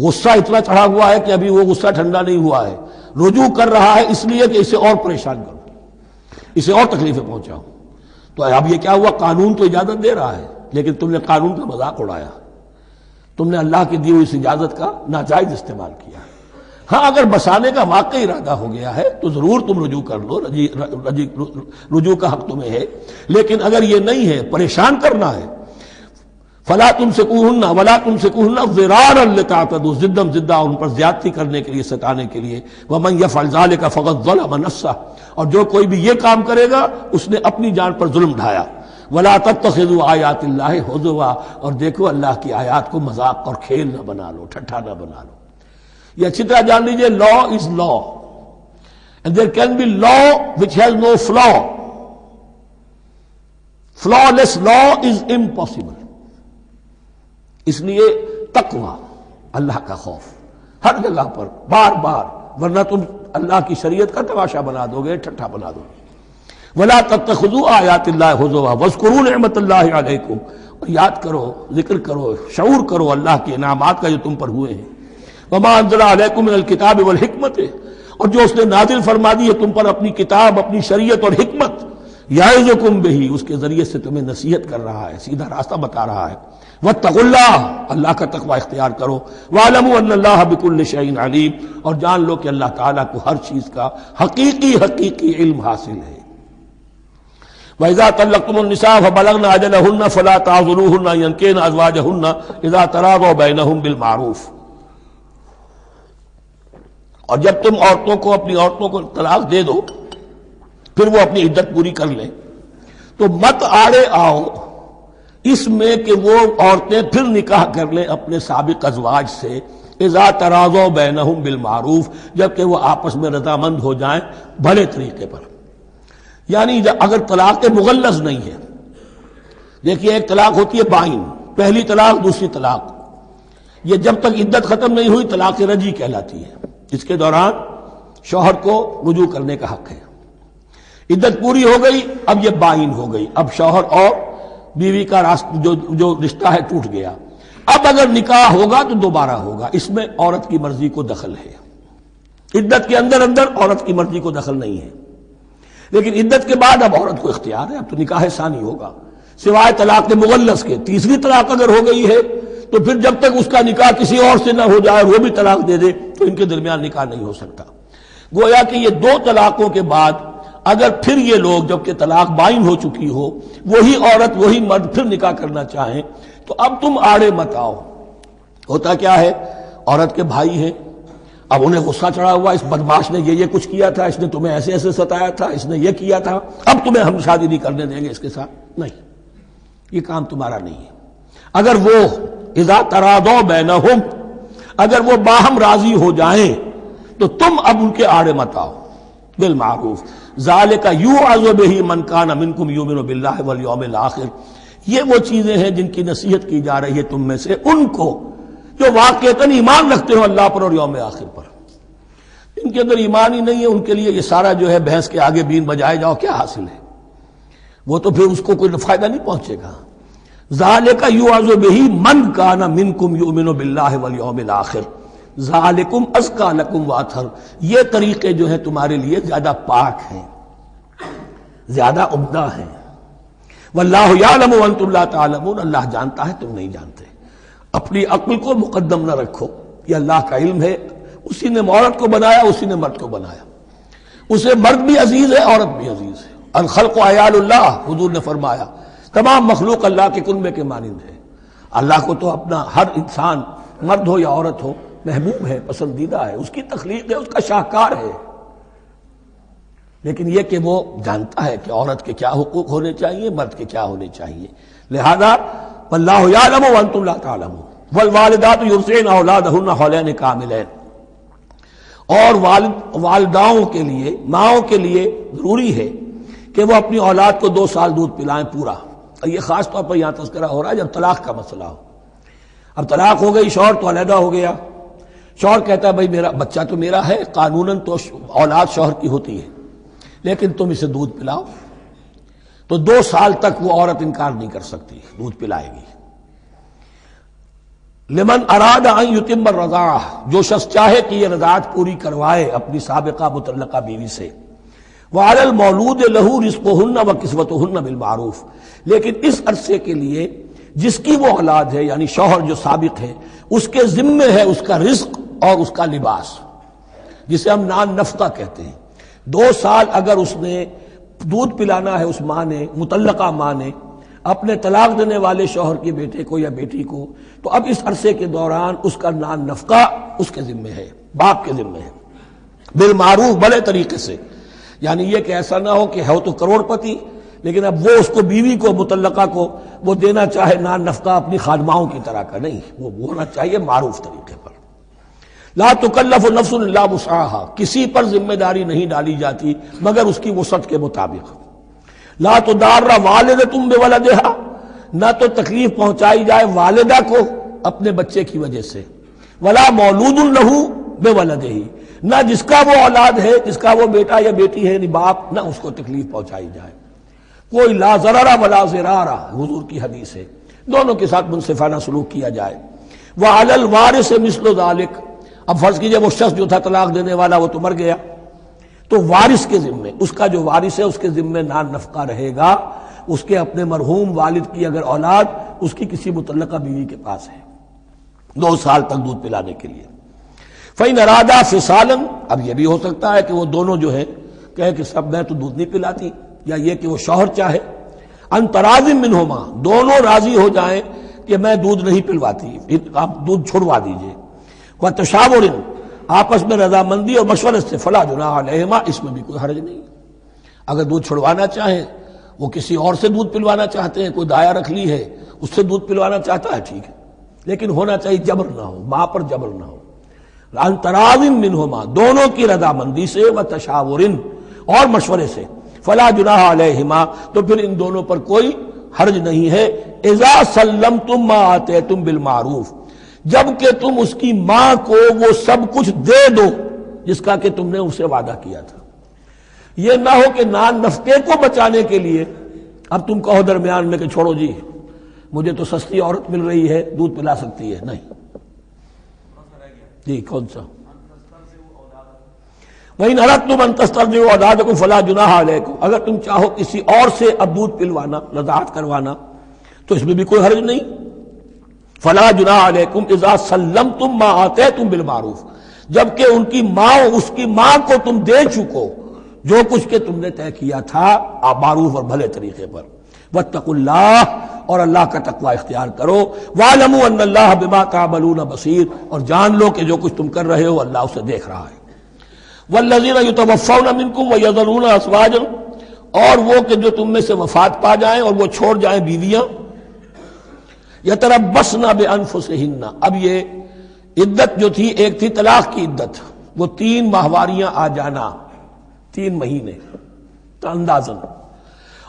غصہ اتنا چڑھا ہوا ہے کہ ابھی وہ غصہ ٹھنڈا نہیں ہوا ہے، رجوع کر رہا ہے اس لیے کہ اسے اور پریشان کرو، اسے اور تکلیفیں پہنچاؤ۔ تو اب یہ کیا ہوا، قانون تو اجازت دے رہا ہے لیکن تم نے قانون کا مذاق اڑایا، تم نے اللہ کی دی ہوئی اس اجازت کا ناجائز استعمال کیا۔ ہاں اگر بسانے کا واقعی ارادہ ہو گیا ہے تو ضرور تم رجوع کر لو، رجوع کا حق تمہیں ہے، لیکن اگر یہ نہیں ہے، پریشان کرنا ہے، فلا تمسکوہن ولا تمسکوہن ضرارا لتعتدوا، ضدم ضدہ ان پر زیادتی کرنے کے لیے، ستانے کے لیے۔ ومن یفعل ذلک فقد ظلم نفسہ، اور جو کوئی بھی یہ کام کرے گا اس نے اپنی جان پر ظلم ڈھایا۔ ولا تتخذوا آیات اللہ ہزوا، اور دیکھو اللہ کی آیات کو مذاق اور کھیل نہ بنا لو، ٹھٹھا نہ بنا لو۔ یہ اچھی طرح جان لیجیے، law is law and there can be law which has no flaw, فلا لیس لا از امپاسبل۔ اس لیے تقوی، اللہ کا خوف ہر جگہ پر بار بار، ورنہ تم اللہ کی شریعت کا تماشا بنا دو گے، ٹھٹھا بنا دو گے۔ ولا تتخذوا آیات اللہ ہزوا واذکروا نعمت اللہ علیکم، اور یاد کرو، ذکر کرو، شعور کرو اللہ کے انعامات کا جو تم پر ہوئے ہیں۔ وما انزل علیکم من الکتاب والحکمت، اور جو اس نے نازل فرما دی ہے تم پر اپنی کتاب، اپنی شریعت اور حکمت، یعظکم بہ، اس کے ذریعے سے تمہیں نصیحت کر رہا ہے، سیدھا راستہ بتا رہا ہے۔ واتقوا اللہ، اللہ کا تقوی اختیار کرو۔ واعلموا ان اللہ بکل شیء علیم، اور جان لو کہ اللہ تعالیٰ کو ہر چیز کا حقیقی علم حاصل ہے۔ وَإِذَا طَلَّقْتُمُ النِّسَاءَ فَبَلَغْنَ أَجَلَهُنَّ فَلَا تَعْضُلُوهُنَّ أَن يَنكِحْنَ أَزْوَاجَهُنَّ إِذَا تَرَاضَوْا بَيْنَهُم بِالْمَعْرُوفِ، اور جب تم عورتوں کو، اپنی عورتوں کو طلاق دے دو پھر وہ اپنی عدت پوری کر لیں، تو مت آڑے آؤ اس میں کہ وہ عورتیں پھر نکاح کر لیں اپنے سابق ازواج سے، اذا تراضوا بینہم بالمعروف، جبکہ وہ آپس میں رضامند ہو جائیں بھلے طریقے پر۔ یعنی اگر طلاق مغلظ نہیں ہے، دیکھیے ایک طلاق ہوتی ہے بائن، پہلی طلاق دوسری طلاق، یہ جب تک عدت ختم نہیں ہوئی طلاق رجعی کہلاتی ہے، اس کے دوران شوہر کو رجوع کرنے کا حق ہے۔ عدت پوری ہو گئی، اب یہ بائن ہو گئی، اب شوہر اور بیوی کا جو رشتہ ہے ٹوٹ گیا۔ اب اگر نکاح ہوگا تو دوبارہ ہوگا، اس میں عورت کی مرضی کو دخل ہے، عدت کے اندر عورت کی مرضی کو دخل نہیں ہے، لیکن عدت کے بعد اب عورت کو اختیار ہے، اب تو نکاح ثانی ہوگا، سوائے طلاق مغلظ کے۔ تیسری طلاق اگر ہو گئی ہے تو پھر جب تک اس کا نکاح کسی اور سے نہ ہو جائے اور وہ بھی طلاق دے دے تو ان کے درمیان نکاح نہیں ہو سکتا۔ گویا کہ یہ دو طلاقوں کے بعد اگر پھر یہ لوگ جبکہ طلاق بائن ہو چکی ہو وہی عورت وہی مرد پھر نکاح کرنا چاہیں تو اب تم آڑے مت آؤ۔ ہوتا کیا ہے، عورت کے بھائی ہیں، اب انہیں غصہ چڑھا ہوا اس بدماش نے یہ کچھ کیا تھا، اس نے تمہیں ایسے ایسے ستایا تھا، اس نے یہ کیا تھا، اب تمہیں ہم شادی نہیں کرنے دیں گے اس کے ساتھ۔ نہیں، یہ کام تمہارا نہیں ہے۔ اگر وہ اذا تراضوا بینہم، اگر وہ باہم راضی ہو جائیں تو تم اب ان کے آڑے مت آؤ۔ بالمعروف ذالک یوعظ بہ من کان منکم یؤمن باللہ والیوم الآخر، یہ وہ چیزیں ہیں جن کی نصیحت کی جا رہی ہے تم میں سے ان کو جو واقعتاً ایمان رکھتے ہو اللہ پر اور یوم آخر پر۔ ان کے اندر ایمان ہی نہیں ہے، ان کے لیے یہ سارا جو ہے بھینس کے آگے بین بجائے جاؤ کیا حاصل ہے، وہ تو پھر اس کو کوئی فائدہ نہیں پہنچے گا۔ ذالک یوعظ بہ من کان منکم یؤمن باللہ والیوم الآخر ذالکم ازکی لکم واطہر، یہ طریقے جو ہیں تمہارے لیے زیادہ پاک ہیں، زیادہ عمدہ ہیں۔ واللہ یعلم وانتم لا تعلمون، اللہ جانتا ہے تم نہیں جانتے۔ اپنی عقل کو مقدم نہ رکھو، یہ اللہ کا علم ہے، اسی نے عورت کو بنایا، اسی نے مرد کو بنایا، اسے مرد بھی عزیز ہے عورت بھی عزیز ہے۔ الخلق عیال اللہ، حضور نے فرمایا تمام مخلوق اللہ کے کنبے کے مانند ہے۔ اللہ کو تو اپنا ہر انسان مرد ہو یا عورت ہو محبوب ہے، پسندیدہ ہے، اس کی تخلیق ہے، اس کا شاہکار ہے، لیکن یہ کہ وہ جانتا ہے کہ عورت کے کیا حقوق ہونے چاہیے، مرد کے کیا ہونے چاہیے۔ لہذا واللہ یعلم وانتم لا تعلمون والوالدات یرضعن اولادہن حولین کاملین، اور والداؤں کے لیے، ماؤں کے لیے ضروری ہے کہ وہ اپنی اولاد کو 2 سال دودھ پلائیں پورا۔ اور یہ خاص طور پر یہاں تذکرہ ہو رہا ہے جب طلاق کا مسئلہ ہو۔ اب طلاق ہو گئی، شوہر تو علیحدہ ہو گیا، شوہر کہتا ہے بھائی میرا بچہ تو میرا ہے، قانوناً تو اولاد شوہر کی ہوتی ہے، لیکن تم اسے دودھ پلاؤ، تو 2 سال تک وہ عورت انکار نہیں کر سکتی، دودھ پلائے گی۔ لمن اراد ان یتم الرضاعہ، جو شخص چاہے کہ یہ رضاعت پوری کروائے اپنی سابقہ مطلقہ بیوی سے۔ وعلی المولود لہ رزقہن وکسوتہن بالمعروف، لیکن اس عرصے کے لیے جس کی وہ اولاد ہے یعنی شوہر جو سابق ہے اس کے ذمے ہے اس کا رزق اور اس کا لباس، جسے ہم نان نفقہ کہتے ہیں۔ 2 سال اگر اس نے دودھ پلانا ہے اس ماں نے، مطلقہ ماں نے اپنے طلاق دینے والے شوہر کے بیٹے کو یا بیٹی کو، تو اب اس عرصے کے دوران اس کا نان نفقہ اس کے ذمے ہے، باپ کے ذمے ہے، بالمعروف، بڑے طریقے سے۔ یعنی یہ کہ ایسا نہ ہو کہ ہے تو کروڑ پتی لیکن اب وہ اس کو بیوی کو مطلقہ کو وہ دینا چاہے نان نفقہ اپنی خادماؤں کی طرح کا، نہیں، وہ ہونا چاہیے معروف طریقے پر۔ لا تکلف نفس الا وسعها، کسی پر ذمہ داری نہیں ڈالی جاتی مگر اس کی وسعت کے مطابق۔ لا تضار والدۃ بولدہا، نہ تو تکلیف پہنچائی جائے والدہ کو اپنے بچے کی وجہ سے، ولا مولود لہ بولدہ، نہ جس کا وہ اولاد ہے، جس کا وہ بیٹا یا بیٹی ہے یعنی باپ، نہ اس کو تکلیف پہنچائی جائے۔ کوئی لا ضرر ولا ضرار، حضور کی حدیث ہے، دونوں کے ساتھ منصفانہ سلوک کیا جائے۔ وعلی الوارث مثل ذلک، اب فرض کیجئے وہ شخص جو تھا طلاق دینے والا وہ تو مر گیا، تو وارث کے ذمے، اس کا جو وارث ہے اس کے ذمے نان نفقہ رہے گا، اس کے اپنے مرحوم والد کی اگر اولاد اس کی کسی مطلقہ بیوی کے پاس ہے 2 سال تک دودھ پلانے کے لیے۔ فَإِنْ أَرَادَا فِصَالًا، اب یہ بھی ہو سکتا ہے کہ وہ دونوں جو ہے کہے کہ سب میں تو دودھ نہیں پلاتی، یا یہ کہ وہ شوہر چاہے ان تراض منہما، دونوں راضی ہو جائیں کہ میں دودھ نہیں پلواتی، آپ دودھ چھڑوا دیجئے، وتشاور، آپس میں رضامندی اور مشورے سے، فلا جناح علیہما، اس میں بھی کوئی حرج نہیں۔ اگر دودھ چھڑوانا چاہیں، وہ کسی اور سے دودھ پلوانا چاہتے ہیں، کوئی دایا رکھ لی ہے اس سے دودھ پلوانا چاہتا ہے، ٹھیک ہے، لیکن ہونا چاہیے جبر نہ ہو، ماں پر جبر نہ ہو۔ ان تراض منہما، دونوں کی رضامندی سے، وتشاور، اور مشورے سے، فلا جناح علیہما، تو پھر ان دونوں پر کوئی حرج نہیں ہے۔ اذا سلمتم ما آتیتم بالمعروف، جب کہ تم اس کی ماں کو وہ سب کچھ دے دو جس کا کہ تم نے اسے وعدہ کیا تھا۔ یہ نہ ہو کہ نان نفقے کو بچانے کے لیے اب تم کہو درمیان میں کہ چھوڑو جی مجھے تو سستی عورت مل رہی ہے دودھ پلا سکتی ہے، نہیں جی کون سا؟ وَإِنْ أَرَدْتُمْ أَن تَسْتَرْضِعُوا أَوْلَادَكُمْ فَلَا جُنَاحَ عَلَيْكُمْ، اگر تم چاہو کسی اور سے اب دودھ پلوانا، رضاعت کروانا، تو اس میں بھی کوئی حرج نہیں۔ فَلَا جُنَاحَ عَلَيْكُمْ إِذَا سَلَّمْتُمْ مَا آتَيْتُمْ بِالْمَعْرُوف، جبکہ ان کی ماں، اس کی ماں کو تم دے چکو جو کچھ کہ تم نے طے کیا تھا معروف اور بھلے طریقے پر. واتقوا اللہ، اور اللہ کا تقوی اختیار کرو. واعلموا ان اللہ بما تعملون بصیر، اور جان لو کہ جو کچھ تم کر رہے ہو اللہ اسے دیکھ رہا ہے. والذین یتوفون منکم ویذرون ازواجا، اور وہ کہ جو تم میں سے وفات پا جائیں اور وہ چھوڑ جائیں بیویاں. یتربصن بانفسہن، اب یہ عدت جو تھی ایک تھی طلاق کی عدت، وہ 3 ماہواریاں آ جانا، 3 مہینے اندازن،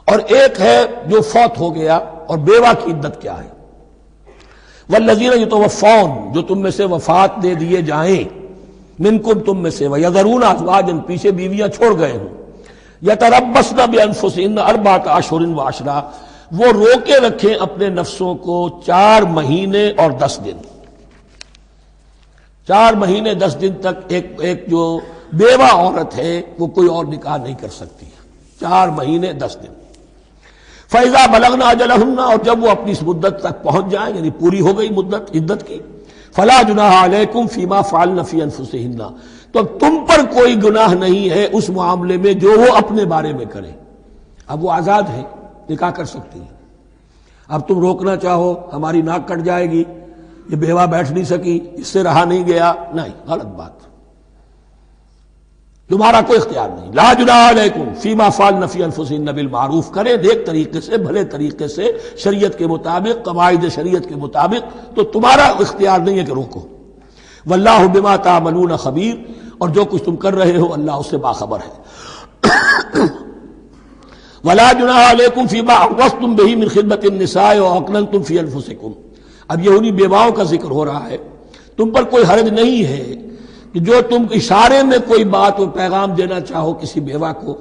اور ایک ہے جو فوت ہو گیا اور بیوہ کی عدت کیا ہے. والذین یتوفون، جو تم میں سے وفات دے دیے جائیں، منکم تم میں سے، ویذرون ازواجا، پیچھے بیویاں چھوڑ گئے ہوں، یتربصن بانفسہن 4 اشہر وعشرا، وہ روکے رکھیں اپنے نفسوں کو 4 مہینے اور 10 دن. 4 مہینے 10 دن تک ایک جو بیوہ عورت ہے وہ کوئی اور نکاح نہیں کر سکتی. 4 مہینے 10 دن. فَإِذَا بَلَغْنَ أَجَلَهُنَّ، اور جب وہ اپنی اس مدت تک پہنچ جائیں، یعنی پوری ہو گئی مدت عدت کی، فَلَا جُنَاحَ عَلَيْكُمْ فِي مَا فَعَلْنَ فِي أَنفُسِهِنَّ، تو تم پر کوئی گناہ نہیں ہے اس معاملے میں جو وہ اپنے بارے میں کریں. اب وہ آزاد ہے، نکاح کر سکتی ہیں. اب تم روکنا چاہو، ہماری ناک کٹ جائے گی، یہ بیوہ بیٹھ نہیں سکی، اس سے رہا نہیں گیا، نہیں، غلط بات، تمہارا کوئی اختیار نہیں. لا جناح علیکم فیما فعلن فی انفسہن بالمعروف، کرے نیک طریقے سے، بھلے طریقے سے، شریعت کے مطابق، قواعد شریعت کے مطابق، تو تمہارا اختیار نہیں ہے کہ روکو. واللہ بما تعملون خبیر، اور جو کچھ تم کر رہے ہو اللہ اس سے باخبر ہے. ولا جناح علیکم فیما عرضتم بہ من خطبۃ النساء واکننتم فی انفسکم، اب یہ انہی بیواؤں کا ذکر ہو رہا ہے. تم پر کوئی حرج نہیں ہے کہ جو تم اشارے میں کوئی بات اور پیغام دینا چاہو کسی بیوہ کو،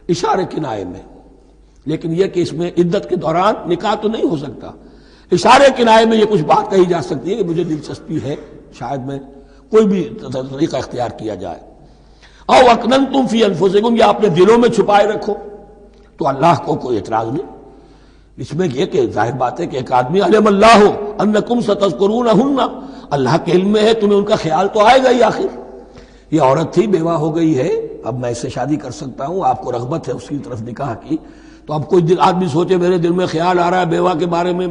اشارے کنائے میں، لیکن یہ کہ اس میں عدت کے دوران نکاح تو نہیں ہو سکتا. اشارے کنائے میں یہ کچھ بات کہی جا سکتی ہے کہ مجھے دلچسپی ہے، شاید میں کوئی بھی طریقہ اختیار کیا جائے. او اکننتم فی انفسکم، یا اپنے دلوں میں چھپائے رکھو، تو اللہ کو کوئی اعتراض نہیں. اس میں یہ کہ ظاہر بات ہے کہ ایک آدمی علم اللہ انکم ستذکرونہن، اللہ کے علم میں ہے تمہیں ان کا خیال تو آئے گا ہی. آخر یہ عورت تھی، بیوہ ہو گئی ہے، اب میں اس سے شادی کر سکتا ہوں، آپ کو رغبت ہے اس کی طرف نکاح کی، تو اب کوئی آدمی سوچے میرے دل میں خیال آ رہا ہے بیوہ کے بارے میں،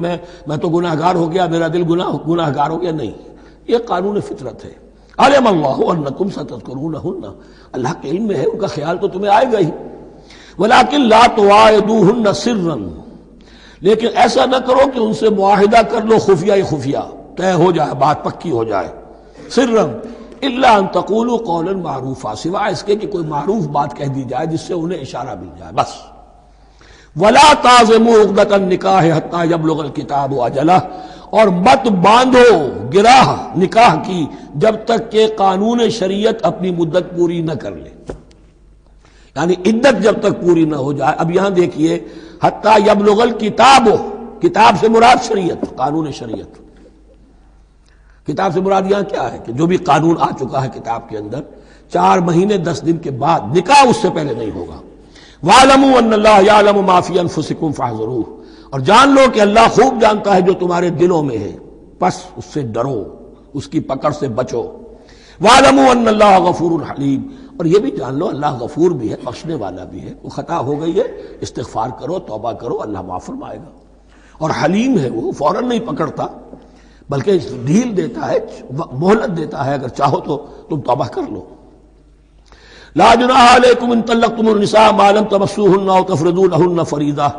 میں تو گناہ گار ہو گیا، میرا دل گناہ گار ہو گیا، نہیں، یہ قانون فطرت ہے. علم اللہ انکم ستذکرونہن، اللہ کے علم میں ہے ان کا خیال تو تمہیں آئے گا ہی. ولیکن لا تواعدوہن سرا، لیکن ایسا نہ کرو کہ ان سے معاہدہ کر لو خفیہ خفیہ، طے ہو جائے، بات پکی ہو جائے. سرا الا ان تقولوا قولا معروفا، سوائے اس کے کہ کوئی معروف بات کہہ دی جائے جس سے انہیں اشارہ مل جائے، بس. ولا تعزموا عقدۃ النکاح حتی یبلغ الکتاب اجلہ، اور مت باندھو گراہ نکاح کی جب تک کہ قانون شریعت اپنی مدت پوری نہ کر لے، یعنی عدت جب تک پوری نہ ہو جائے. اب یہاں دیکھیے حتی یبلغ الکتاب، کتاب سے مراد شریعت، قانون شریعت. کتاب سے مراد یہاں کیا ہے کہ جو بھی قانون آ چکا ہے کتاب کے اندر، 4 مہینے 10 دن کے بعد نکاح اس سے پہلے نہیں ہوگا. وَاعْلَمُوا أَنَّ اللَّهَ يَعْلَمُ مَا فِي أَنفُسِكُمْ فَاحْذَرُوهُ، اور جان لو کہ اللہ خوب جانتا ہے جو تمہارے دلوں میں ہے، پس اس سے ڈرو، اس کی پکڑ سے بچو. وَاعْلَمُوا أَنَّ اللَّهَ غَفُورٌ حَلِيمٌ، اور یہ بھی جان لو اللہ غفور بھی ہے، بخشنے والا بھی ہے. وہ خطا ہو گئی ہے، استغفار کرو، توبہ کرو، اللہ معاف فرمائے گا. اور حلیم ہے، وہ فوراً نہیں پکڑتا بلکہ ڈھیل دیتا ہے، مہلت دیتا ہے، اگر چاہو تو تم توبہ کر لو. لا جناح علیکم ان طلقتم النساء ما لم تمسوهن او تفرضوا لهن فریضہ،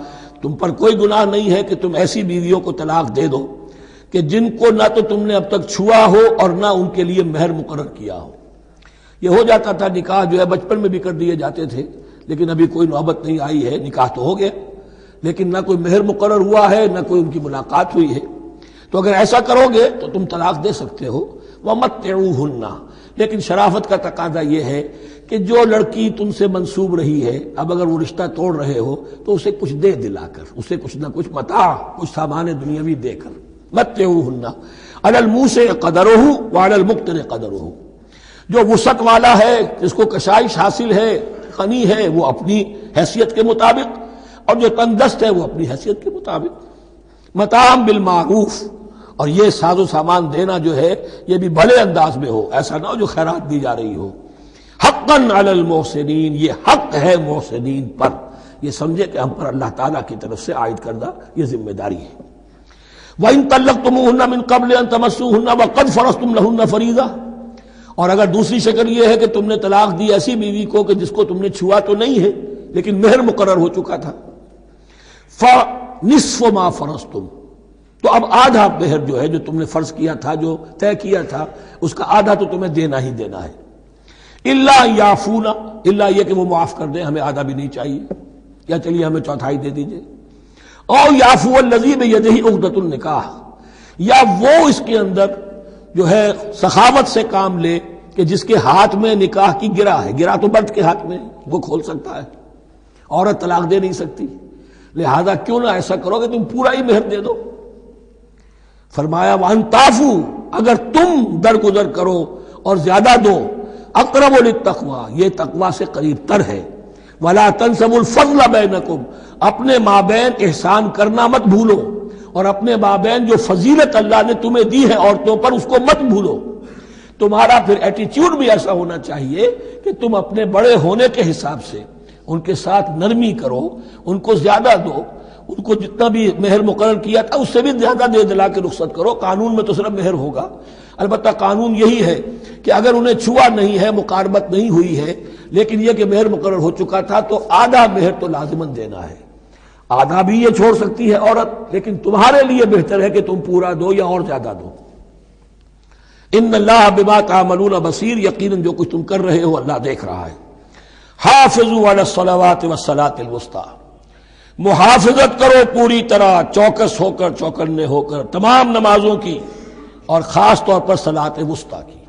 تم پر کوئی گناہ نہیں ہے کہ تم ایسی بیویوں کو طلاق دے دو کہ جن کو نہ تو تم نے اب تک چھوا ہو اور نہ ان کے لیے مہر مقرر کیا ہو. یہ ہو جاتا تھا نکاح جو ہے بچپن میں بھی کر دیے جاتے تھے، لیکن ابھی کوئی نوبت نہیں آئی ہے، نکاح تو ہو گیا لیکن نہ کوئی مہر مقرر ہوا ہے، نہ کوئی ان کی ملاقات ہوئی ہے. تو اگر ایسا کرو گے تو تم طلاق دے سکتے ہو. وَمَتِّعُوهُنَّ، لیکن شرافت کا تقاضا یہ ہے کہ جو لڑکی تم سے منسوب رہی ہے، اب اگر وہ رشتہ توڑ رہے ہو تو اسے کچھ دے دلا کر، اسے کچھ نہ کچھ متاع، کچھ سامان دنیاوی دے کر. مَتِّعُوهُنَّ عَلَى الْمُوسِعِ قَدَرُهُ وَعَلَى الْمُقْتِرِ قَدَرُهُ، جو وسعت والا ہے، جس کو کشائش حاصل ہے، غنی ہے، وہ اپنی حیثیت کے مطابق، اور جو تنگ دست ہے وہ اپنی حیثیت کے مطابق. متاعًا بالمعروف، اور یہ ساز و سامان دینا جو ہے یہ بھی بھلے انداز میں ہو، ایسا نہ ہو جو خیرات دی جا رہی ہو. حق حقا علی المحسنین، یہ حق ہے محسنین پر، یہ سمجھے کہ ہم پر اللہ تعالیٰ کی طرف سے عائد کردہ یہ ذمہ داری ہے۔ وَإِن طَلَّقْتُمُوهُنَّ مِن قَبْلِ أَن تَمَسُّوهُنَّ وَقَدْ فَرَضْتُمْ لَهُنَّ فَرِيضَةً، اور اگر دوسری شکل یہ ہے کہ تم نے طلاق دی ایسی بیوی کو کہ جس کو تم نے چھوا تو نہیں ہے لیکن مہر مقرر ہو چکا تھا، فَنِصْفُ مَا فَرَضْتُمْ، تو اب آدھا مہر جو ہے جو تم نے فرض کیا تھا، جو طے کیا تھا، اس کا آدھا تو تمہیں دینا ہی دینا ہے۔ الا یعفون، الا یہ کہ وہ معاف کر دیں، ہمیں آدھا بھی نہیں چاہیے، یا چلیے ہمیں چوتھائی دے دیجئے۔ او یعفو الذی بیدہ عقدۃ النکاح، یا وہ اس کے اندر جو ہے سخاوت سے کام لے کہ جس کے ہاتھ میں نکاح کی گرہ ہے، گرہ تو مرد کے ہاتھ میں وہ کھول سکتا ہے، عورت طلاق دے نہیں سکتی، لہذا کیوں نہ ایسا کرو کہ تم پورا ہی مہر دے دو۔ فرمایا وان تعفو، اگر تم درگزر کرو اور زیادہ دو، اقرب للتقوی، یہ تقوی سے قریب تر ہے۔ ولا تنسبوا الفضل بینکم، اپنے مابین احسان کرنا مت بھولو، اور اپنے مابین جو فضیلت اللہ نے تمہیں دی ہے عورتوں پر اس کو مت بھولو۔ تمہارا پھر ایٹیچیوڈ بھی ایسا ہونا چاہیے کہ تم اپنے بڑے ہونے کے حساب سے ان کے ساتھ نرمی کرو، ان کو زیادہ دو، ان کو جتنا بھی مہر مقرر کیا تھا اس سے بھی زیادہ دے دلا کے رخصت کرو۔ قانون میں تو صرف مہر ہوگا، البتہ قانون یہی ہے کہ اگر انہیں چھوا نہیں ہے، مقاربت نہیں ہوئی ہے، لیکن یہ کہ مہر مقرر ہو چکا تھا تو آدھا مہر تو لازماً دینا ہے۔ آدھا بھی یہ چھوڑ سکتی ہے عورت، لیکن تمہارے لیے بہتر ہے کہ تم پورا دو یا اور زیادہ دو۔ ان اللہ بما تعملون بصیر، یقیناً جو کچھ تم کر رہے ہو اللہ دیکھ رہا ہے۔ حافظوا علی الصلوات والصلاۃ الوسطی، محافظت کرو پوری طرح، چوکس ہو کر، چوکنے ہو کر تمام نمازوں کی، اور خاص طور پر صلاۃ وسطیٰ کی۔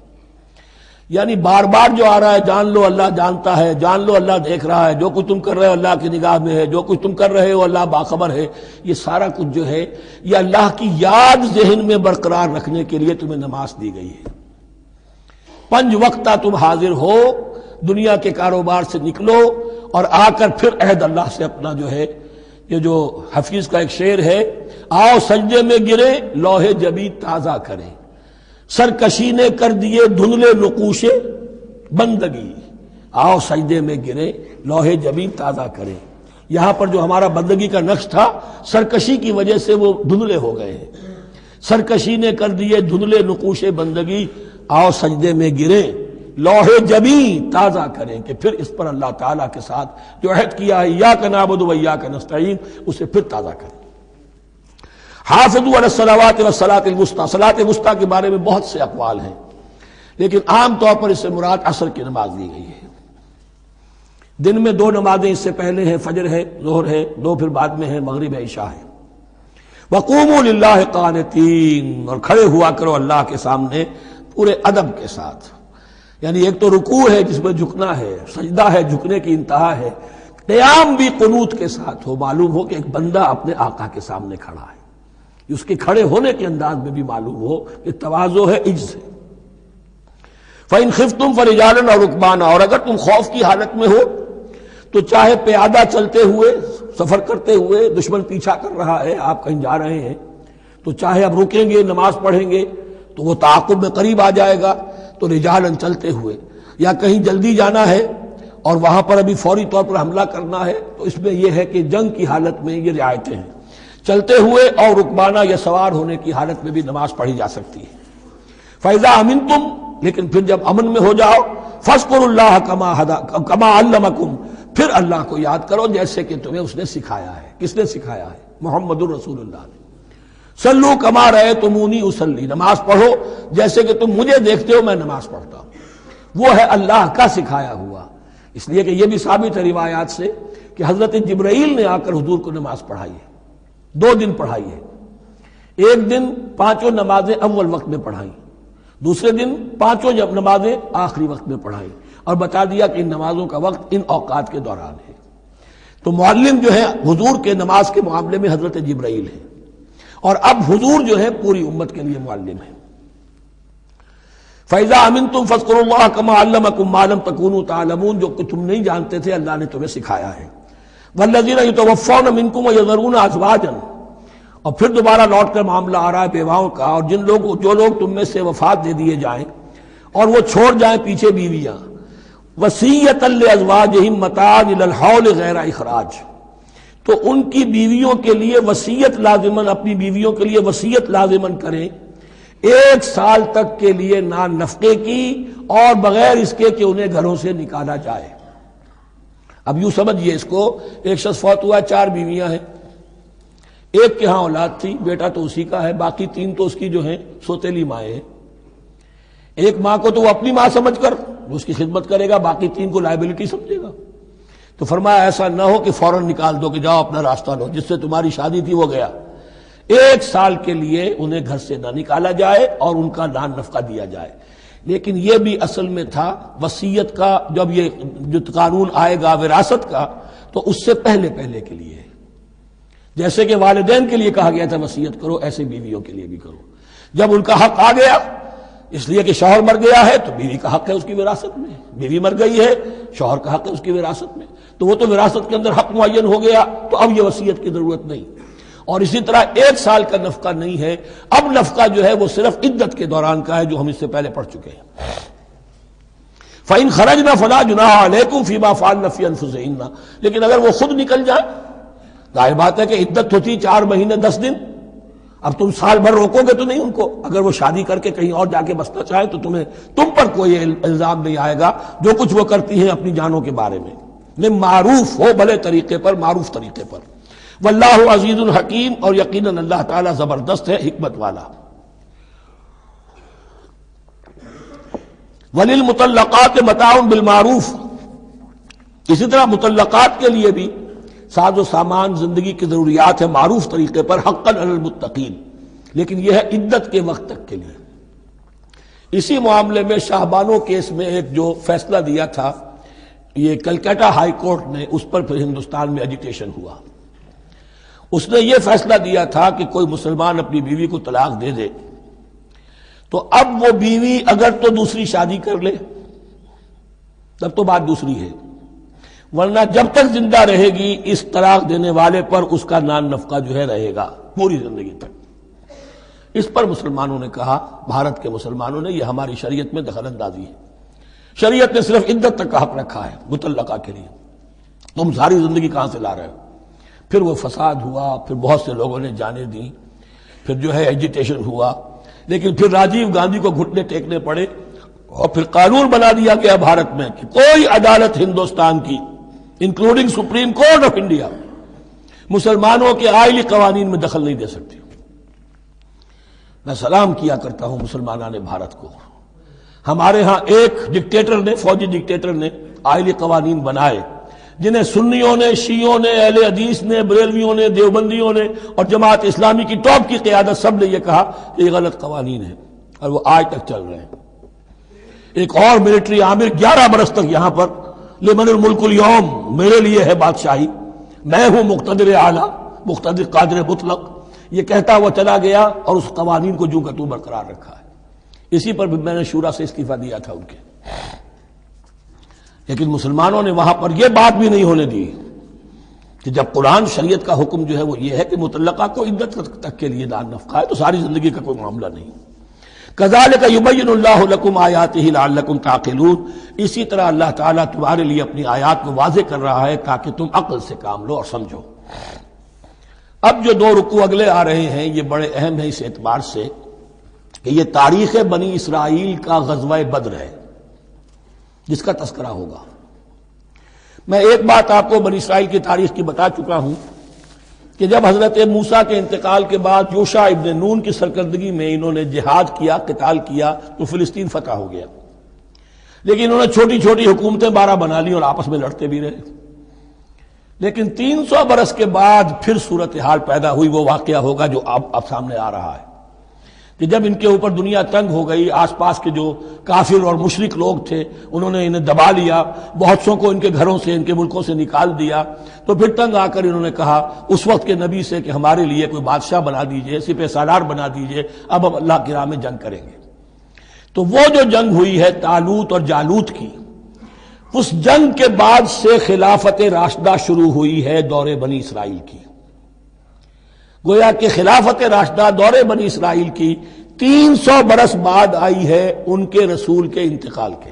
یعنی بار بار جو آ رہا ہے جان لو اللہ جانتا ہے، جان لو اللہ دیکھ رہا ہے، جو کچھ تم کر رہے ہو اللہ کی نگاہ میں ہے، جو کچھ تم کر رہے ہو اللہ باخبر ہے، یہ سارا کچھ جو ہے یہ اللہ کی یاد ذہن میں برقرار رکھنے کے لیے تمہیں نماز دی گئی ہے۔ 5 وقتہ تم حاضر ہو، دنیا کے کاروبار سے نکلو اور آ کر پھر عہد اللہ سے اپنا جو ہے، یہ جو حفیظ کا ایک شعر ہے، آؤ سجدے میں گرے لوح جبیں تازہ کریں، سرکشی نے کر دیے دھندلے نقوش بندگی، آؤ سجدے میں گرے لوح جبیں تازہ کریں۔ یہاں پر جو ہمارا بندگی کا نقش تھا سرکشی کی وجہ سے وہ دھندلے ہو گئے ہیں۔ سرکشی نے کر دیے دھندلے نقوش بندگی، آؤ سجدے میں گرے لوح جبیں تازہ کریں، کہ پھر اس پر اللہ تعالیٰ کے ساتھ جو عہد کیا ہے ایاک نعبد و ایاک نستعین اسے پھر تازہ کریں۔ حافظوا علی الصلوات والصلاۃ الوسطی، صلاۃ وسطیٰ کے بارے میں بہت سے اقوال ہیں، لیکن عام طور پر اس سے مراد عصر کی نماز لی گئی ہے۔ دن میں 2 نمازیں اس سے پہلے ہیں، فجر ہے، ظہر ہے، 2 پھر بعد میں ہے، مغرب ہے، عشاء ہے۔ وقوموا للہ قانتین، اور کھڑے ہوا کرو اللہ کے سامنے پورے ادب کے ساتھ، یعنی ایک تو رکوع ہے جس میں جھکنا ہے، سجدہ ہے جھکنے کی انتہا ہے، قیام بھی قنوت کے ساتھ ہو، معلوم ہو کہ ایک بندہ اپنے آقا کے سامنے کھڑا ہے، اس کے کھڑے ہونے کے انداز میں بھی معلوم ہو کہ تواضع ہے، عجز ہے۔ فَإِنْ خِفْتُمْ فَرِجَالًا أَوْ رُكْبَانًا، اور اگر تم خوف کی حالت میں ہو تو چاہے پیادہ چلتے ہوئے، سفر کرتے ہوئے، دشمن پیچھا کر رہا ہے، آپ کہیں جا رہے ہیں تو چاہے اب رکیں گے نماز پڑھیں گے تو وہ تعاقب میں قریب آ جائے گا، تو رجالن چلتے ہوئے، یا کہیں جلدی جانا ہے اور وہاں پر ابھی فوری طور پر حملہ کرنا ہے تو اس میں یہ ہے کہ جنگ کی حالت میں یہ رعایتیں ہیں، چلتے ہوئے اور رکبانہ یا سوار ہونے کی حالت میں بھی نماز پڑھی جا سکتی ہے۔ فَإِذَا أَمِنْتُمْ، لیکن پھر جب امن میں ہو جاؤ، فَاذْكُرُوا اللَّهَ كَمَا عَلَّمَكُمْ، پھر اللہ کو یاد کرو جیسے کہ تمہیں اس نے سکھایا ہے۔ کس نے سکھایا ہے؟ محمد الرسول اللہ نے۔ صلو کما رأیتمونی اصلی، نماز پڑھو جیسے کہ تم مجھے دیکھتے ہو میں نماز پڑھتا ہوں۔ وہ ہے اللہ کا سکھایا ہوا، اس لیے کہ یہ بھی ثابت ہے روایات سے کہ حضرت جبرائیل نے آ کر حضور کو نماز پڑھائی ہے، 2 دن پڑھائی ہے۔ ایک دن 5 نمازیں اول وقت میں پڑھائیں، دوسرے دن 5 نمازیں آخری وقت میں پڑھائیں، اور بتا دیا کہ ان نمازوں کا وقت ان اوقات کے دوران ہے۔ تو معلم جو ہے حضور کے نماز کے معاملے میں حضرت جبرائیل ہے، اور اب حضور جو ہے پوری امت کے لیے معلم ہے۔ فَإِذَا أَمِنْتُمْ فَاذْكُرُوا اللَّهَ كَمَا عَلَّمَكُم مَّا لَمْ تَكُونُوا تَعْلَمُونَ، جو کہ تم نہیں جانتے تھے اللہ نے تمہیں سکھایا ہے۔ وَالَّذِينَ يَتَوَفَّوْنَ مِنكُمْ وَيَذَرُونَ أَزْوَاجًا، اور پھر دوبارہ لوٹ کر معاملہ آ رہا ہے بیواؤں کا، اور جو لوگ تم میں سے وفات دے دیے جائیں اور وہ چھوڑ جائیں پیچھے بیویاں، وصیۃ لازواجہم متاعا الی الحول غیر اخراج، تو ان کی بیویوں کے لیے وصیت لازماً، اپنی بیویوں کے لیے وصیت لازماً کریں 1 سال تک کے لیے نان نفقے کی، اور بغیر اس کے کہ انہیں گھروں سے نکالا جائے۔ اب یوں سمجھیے اس کو، ایک شخص فوت ہوا، 4 بیویاں ہیں، ایک کے ہاں اولاد تھی، بیٹا تو اسی کا ہے، باقی 3 تو اس کی جو ہیں سوتیلی مائیں ہیں۔ ایک ماں کو تو وہ اپنی ماں سمجھ کر اس کی خدمت کرے گا، باقی 3 کو لائبلٹی سمجھے گا۔ تو فرمایا ایسا نہ ہو کہ فوراً نکال دو کہ جاؤ اپنا راستہ لو، جس سے تمہاری شادی تھی وہ گیا۔ 1 سال کے لیے انہیں گھر سے نہ نکالا جائے اور ان کا نان نفقہ دیا جائے۔ لیکن یہ بھی اصل میں تھا وصیت کا، جب یہ جو قانون آئے گا وراثت کا تو اس سے پہلے کے لیے، جیسے کہ والدین کے لیے کہا گیا تھا وصیت کرو، ایسے بیویوں کے لیے بھی کرو۔ جب ان کا حق آ گیا، اس لیے کہ شوہر مر گیا ہے تو بیوی کا حق ہے اس کی وراثت میں، بیوی مر گئی ہے شوہر کا حق ہے اس کی وراثت میں، تو وہ تو وراثت کے اندر حق معین ہو گیا، تو اب یہ وصیت کی ضرورت نہیں۔ اور اسی طرح 1 سال کا نفقہ نہیں ہے، اب نفقہ جو ہے وہ صرف عدت کے دوران کا ہے، جو ہم اس سے پہلے پڑھ چکے ہیں۔ فَإِنْ خَرَجْنَ فَلَا جُنَاحَ عَلَيْكُمْ فِي مَا فَعَلْنَ فِي أَنفُسِهِنَّ، لیکن اگر وہ خود نکل جائیں، ظاہر بات ہے کہ عدت ہوتی 4 مہینے 10 دن، اب تم سال بھر روکو گے تو نہیں ان کو، اگر وہ شادی کر کے کہیں اور جا کے بسنا چاہیں تو تم پر کوئی الزام نہیں آئے گا، جو کچھ وہ کرتی ہیں اپنی جانوں کے بارے میں معروف ہو، بھلے طریقے پر، معروف طریقے پر۔ واللہ عزیز الحکیم، اور یقیناً اللہ تعالیٰ زبردست ہے، حکمت والا۔ وللمطلقات متاع بالمعروف، اسی طرح مطلقات کے لیے بھی ساز و سامان زندگی کی ضروریات ہے معروف طریقے پر، حقا علی المتقین، لیکن یہ ہے عدت کے وقت تک کے لیے۔ اسی معاملے میں شاہبانو کیس میں ایک جو فیصلہ دیا تھا یہ کلکتہ ہائی کورٹ نے، اس پر پھر ہندوستان میں ایجیٹیشن ہوا۔ اس نے یہ فیصلہ دیا تھا کہ کوئی مسلمان اپنی بیوی کو طلاق دے دے تو اب وہ بیوی اگر تو دوسری شادی کر لے تب تو بات دوسری ہے، ورنہ جب تک زندہ رہے گی اس طلاق دینے والے پر اس کا نان نفقہ جو ہے رہے گا پوری زندگی تک۔ اس پر مسلمانوں نے کہا، بھارت کے مسلمانوں نے، یہ ہماری شریعت میں دخل اندازی ہے، شریعت نے صرف عدت تک کا حق رکھا ہے مطلقہ کے لیے، تم ساری زندگی کہاں سے لا رہے ہو۔ پھر وہ فساد ہوا، پھر بہت سے لوگوں نے جانیں دیں، پھر جو ہے ایجیٹیشن ہوا، لیکن پھر راجیو گاندھی کو گھٹنے ٹیکنے پڑے، اور پھر قانون بنا دیا گیا بھارت میں کہ کوئی عدالت ہندوستان کی including supreme court of India مسلمانوں کے آئلی قوانین میں دخل نہیں دے سکتی۔ میں سلام کیا کرتا ہوں مسلمانان بھارت کو، ہمارے ہاں ایک ڈکٹیٹر نے، فوجی ڈکٹیٹر نے آئلی قوانین بنائے جنہیں سنیوں نے، شیعوں نے، اہل حدیث نے، بریلویوں نے، دیوبندیوں نے اور جماعت اسلامی کی ٹاپ کی قیادت سب نے یہ کہا کہ یہ غلط قوانین ہیں، اور وہ آج تک چل رہے ہیں۔ ایک اور ملٹری عامر 11 برس تک یہاں پر لمن الملک اليوم، میرے لیے ہے بادشاہی، میں ہوں مقتدر اعلیٰ، مقتدر قادر مطلق، یہ کہتا ہوا چلا گیا اور اس قوانین کو جو کا تو برقرار رکھا ہے۔ اسی پر بھی میں نے شورا سے استعفیٰ دیا تھا ان کے، لیکن مسلمانوں نے وہاں پر یہ بات بھی نہیں ہونے دی کہ جب قرآن شریعت کا حکم جو ہے وہ یہ ہے کہ مطلقہ کو عدت تک کے لیے نان نفقہ ہے تو ساری زندگی کا کوئی معاملہ نہیں۔ کذالک یبین اللہ لکم آیاتہ لعلکم تعقلون، اسی طرح اللہ تعالیٰ تمہارے لیے اپنی آیات کو واضح کر رہا ہے تاکہ تم عقل سے کام لو اور سمجھو۔ اب جو 2 رکوع اگلے آ رہے ہیں یہ بڑے اہم ہیں اس اعتبار سے کہ یہ تاریخ بنی اسرائیل کا غزوہ بدر ہے جس کا تذکرہ ہوگا۔ میں ایک بات آپ کو بنی اسرائیل کی تاریخ کی بتا چکا ہوں کہ جب حضرت موسیٰ کے انتقال کے بعد یوشع ابن نون کی سرکردگی میں انہوں نے جہاد کیا، قتال کیا تو فلسطین فتح ہو گیا، لیکن انہوں نے چھوٹی چھوٹی حکومتیں 12 بنا لی اور آپس میں لڑتے بھی رہے۔ لیکن 300 برس کے بعد پھر صورتحال پیدا ہوئی، وہ واقعہ ہوگا جو اب سامنے آ رہا ہے کہ جب ان کے اوپر دنیا تنگ ہو گئی، آس پاس کے جو کافر اور مشرک لوگ تھے انہوں نے انہیں دبا لیا، بہت سو کو ان کے گھروں سے، ان کے ملکوں سے نکال دیا، تو پھر تنگ آ کر انہوں نے کہا اس وقت کے نبی سے کہ ہمارے لیے کوئی بادشاہ بنا دیجئے، سپہ سالار بنا دیجئے، اب ہم اللہ کی راہ میں جنگ کریں گے۔ تو وہ جو جنگ ہوئی ہے طالوت اور جالوت کی، اس جنگ کے بعد سے خلافت راشدہ شروع ہوئی ہے دور بنی اسرائیل کی۔ گویا کہ خلافت راشدہ دور بنی اسرائیل کی 300 برس بعد آئی ہے ان کے رسول کے انتقال کے،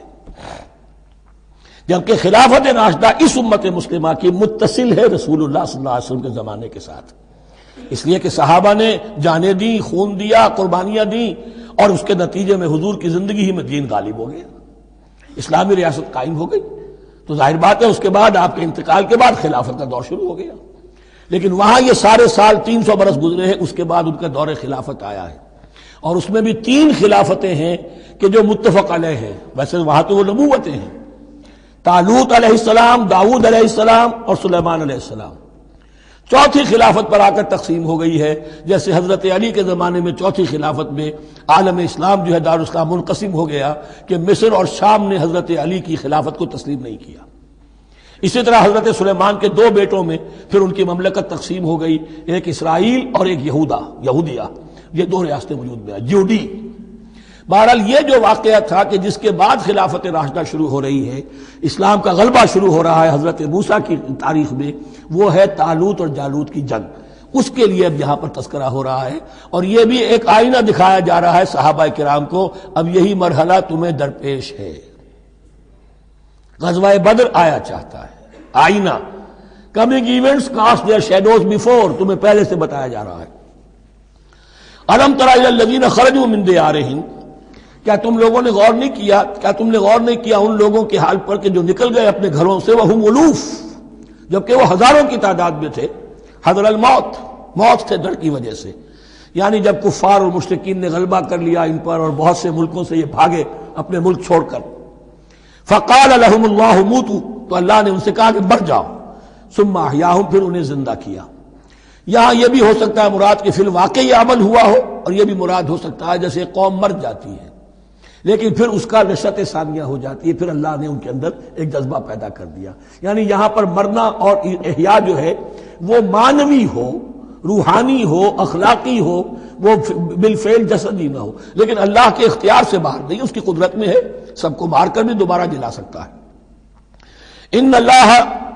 جبکہ خلافت راشدہ اس امت مسلمہ کی متصل ہے رسول اللہ صلی اللہ علیہ وسلم کے زمانے کے ساتھ، اس لیے کہ صحابہ نے جانیں دیں، خون دیا، قربانیاں دیں، اور اس کے نتیجے میں حضور کی زندگی ہی میں دین غالب ہو گیا، اسلامی ریاست قائم ہو گئی۔ تو ظاہر بات ہے اس کے بعد آپ کے انتقال کے بعد خلافت کا دور شروع ہو گیا، لیکن وہاں یہ سارے سال 300 برس گزرے ہیں، اس کے بعد ان کا دور خلافت آیا ہے، اور اس میں بھی 3 خلافتیں ہیں کہ جو متفق علیہ ہیں، ویسے وہاں تو وہ نبوتیں ہیں، طالوت علیہ السلام، داؤد علیہ السلام اور سلیمان علیہ السلام۔ چوتھی خلافت پر آ کر تقسیم ہو گئی ہے، جیسے حضرت علی کے زمانے میں چوتھی خلافت میں عالم اسلام جو ہے دارالاسلام منقسم ہو گیا کہ مصر اور شام نے حضرت علی کی خلافت کو تسلیم نہیں کیا۔ اسی طرح حضرت سلیمان کے 2 بیٹوں میں پھر ان کی مملکت تقسیم ہو گئی، ایک اسرائیل اور ایک یہودیہ، یہ 2 ریاستیں وجود میں آئی، جیوڈی۔ بہرحال یہ جو واقعہ تھا کہ جس کے بعد خلافت راشدہ شروع ہو رہی ہے، اسلام کا غلبہ شروع ہو رہا ہے حضرت موسیٰ کی تاریخ میں، وہ ہے طالوت اور جالوت کی جنگ، اس کے لیے اب یہاں پر تذکرہ ہو رہا ہے، اور یہ بھی ایک آئینہ دکھایا جا رہا ہے صحابہ کرام کو، اب یہی مرحلہ تمہیں درپیش ہے۔ غزوہ بدر آیا چاہتا ہے، آئینہ، coming events cast their shadows before, تمہیں پہلے سے بتایا جا رہا ہے۔ الم تر الی الذین خرجوا من دیارہم، کیا تم لوگوں نے غور نہیں کیا، کیا تم نے غور نہیں کیا ان لوگوں کے حال پر کہ جو نکل گئے اپنے گھروں سے، وہم الوف، جبکہ وہ ہزاروں کی تعداد میں تھے، حذر الموت، موت سے ڈر کی وجہ سے، یعنی جب کفار اور مشرکین نے غلبہ کر لیا ان پر اور بہت سے ملکوں سے یہ بھاگے اپنے ملک چھوڑ کر، فقال لهم اللہ موتوا، تو اللہ نے ان سے کہا کہ مر جاؤ، ثم احیاہم، پھر انہیں زندہ کیا۔ یہاں یہ بھی ہو سکتا ہے مراد کہ فی الواقع یہ عمل ہوا ہو، اور یہ بھی مراد ہو سکتا ہے جیسے قوم مر جاتی ہے لیکن پھر اس کا نشأت ثانیہ ہو جاتی ہے، پھر اللہ نے ان کے اندر ایک جذبہ پیدا کر دیا، یعنی یہاں پر مرنا اور احیاء جو ہے وہ معنوی ہو، روحانی ہو، اخلاقی ہو، وہ بالفعل جسدی نہ ہو، لیکن اللہ کے اختیار سے باہر نہیں، اس کی قدرت میں ہے، سب کو مار کر بھی دوبارہ جلا سکتا ہے۔ ان اللہ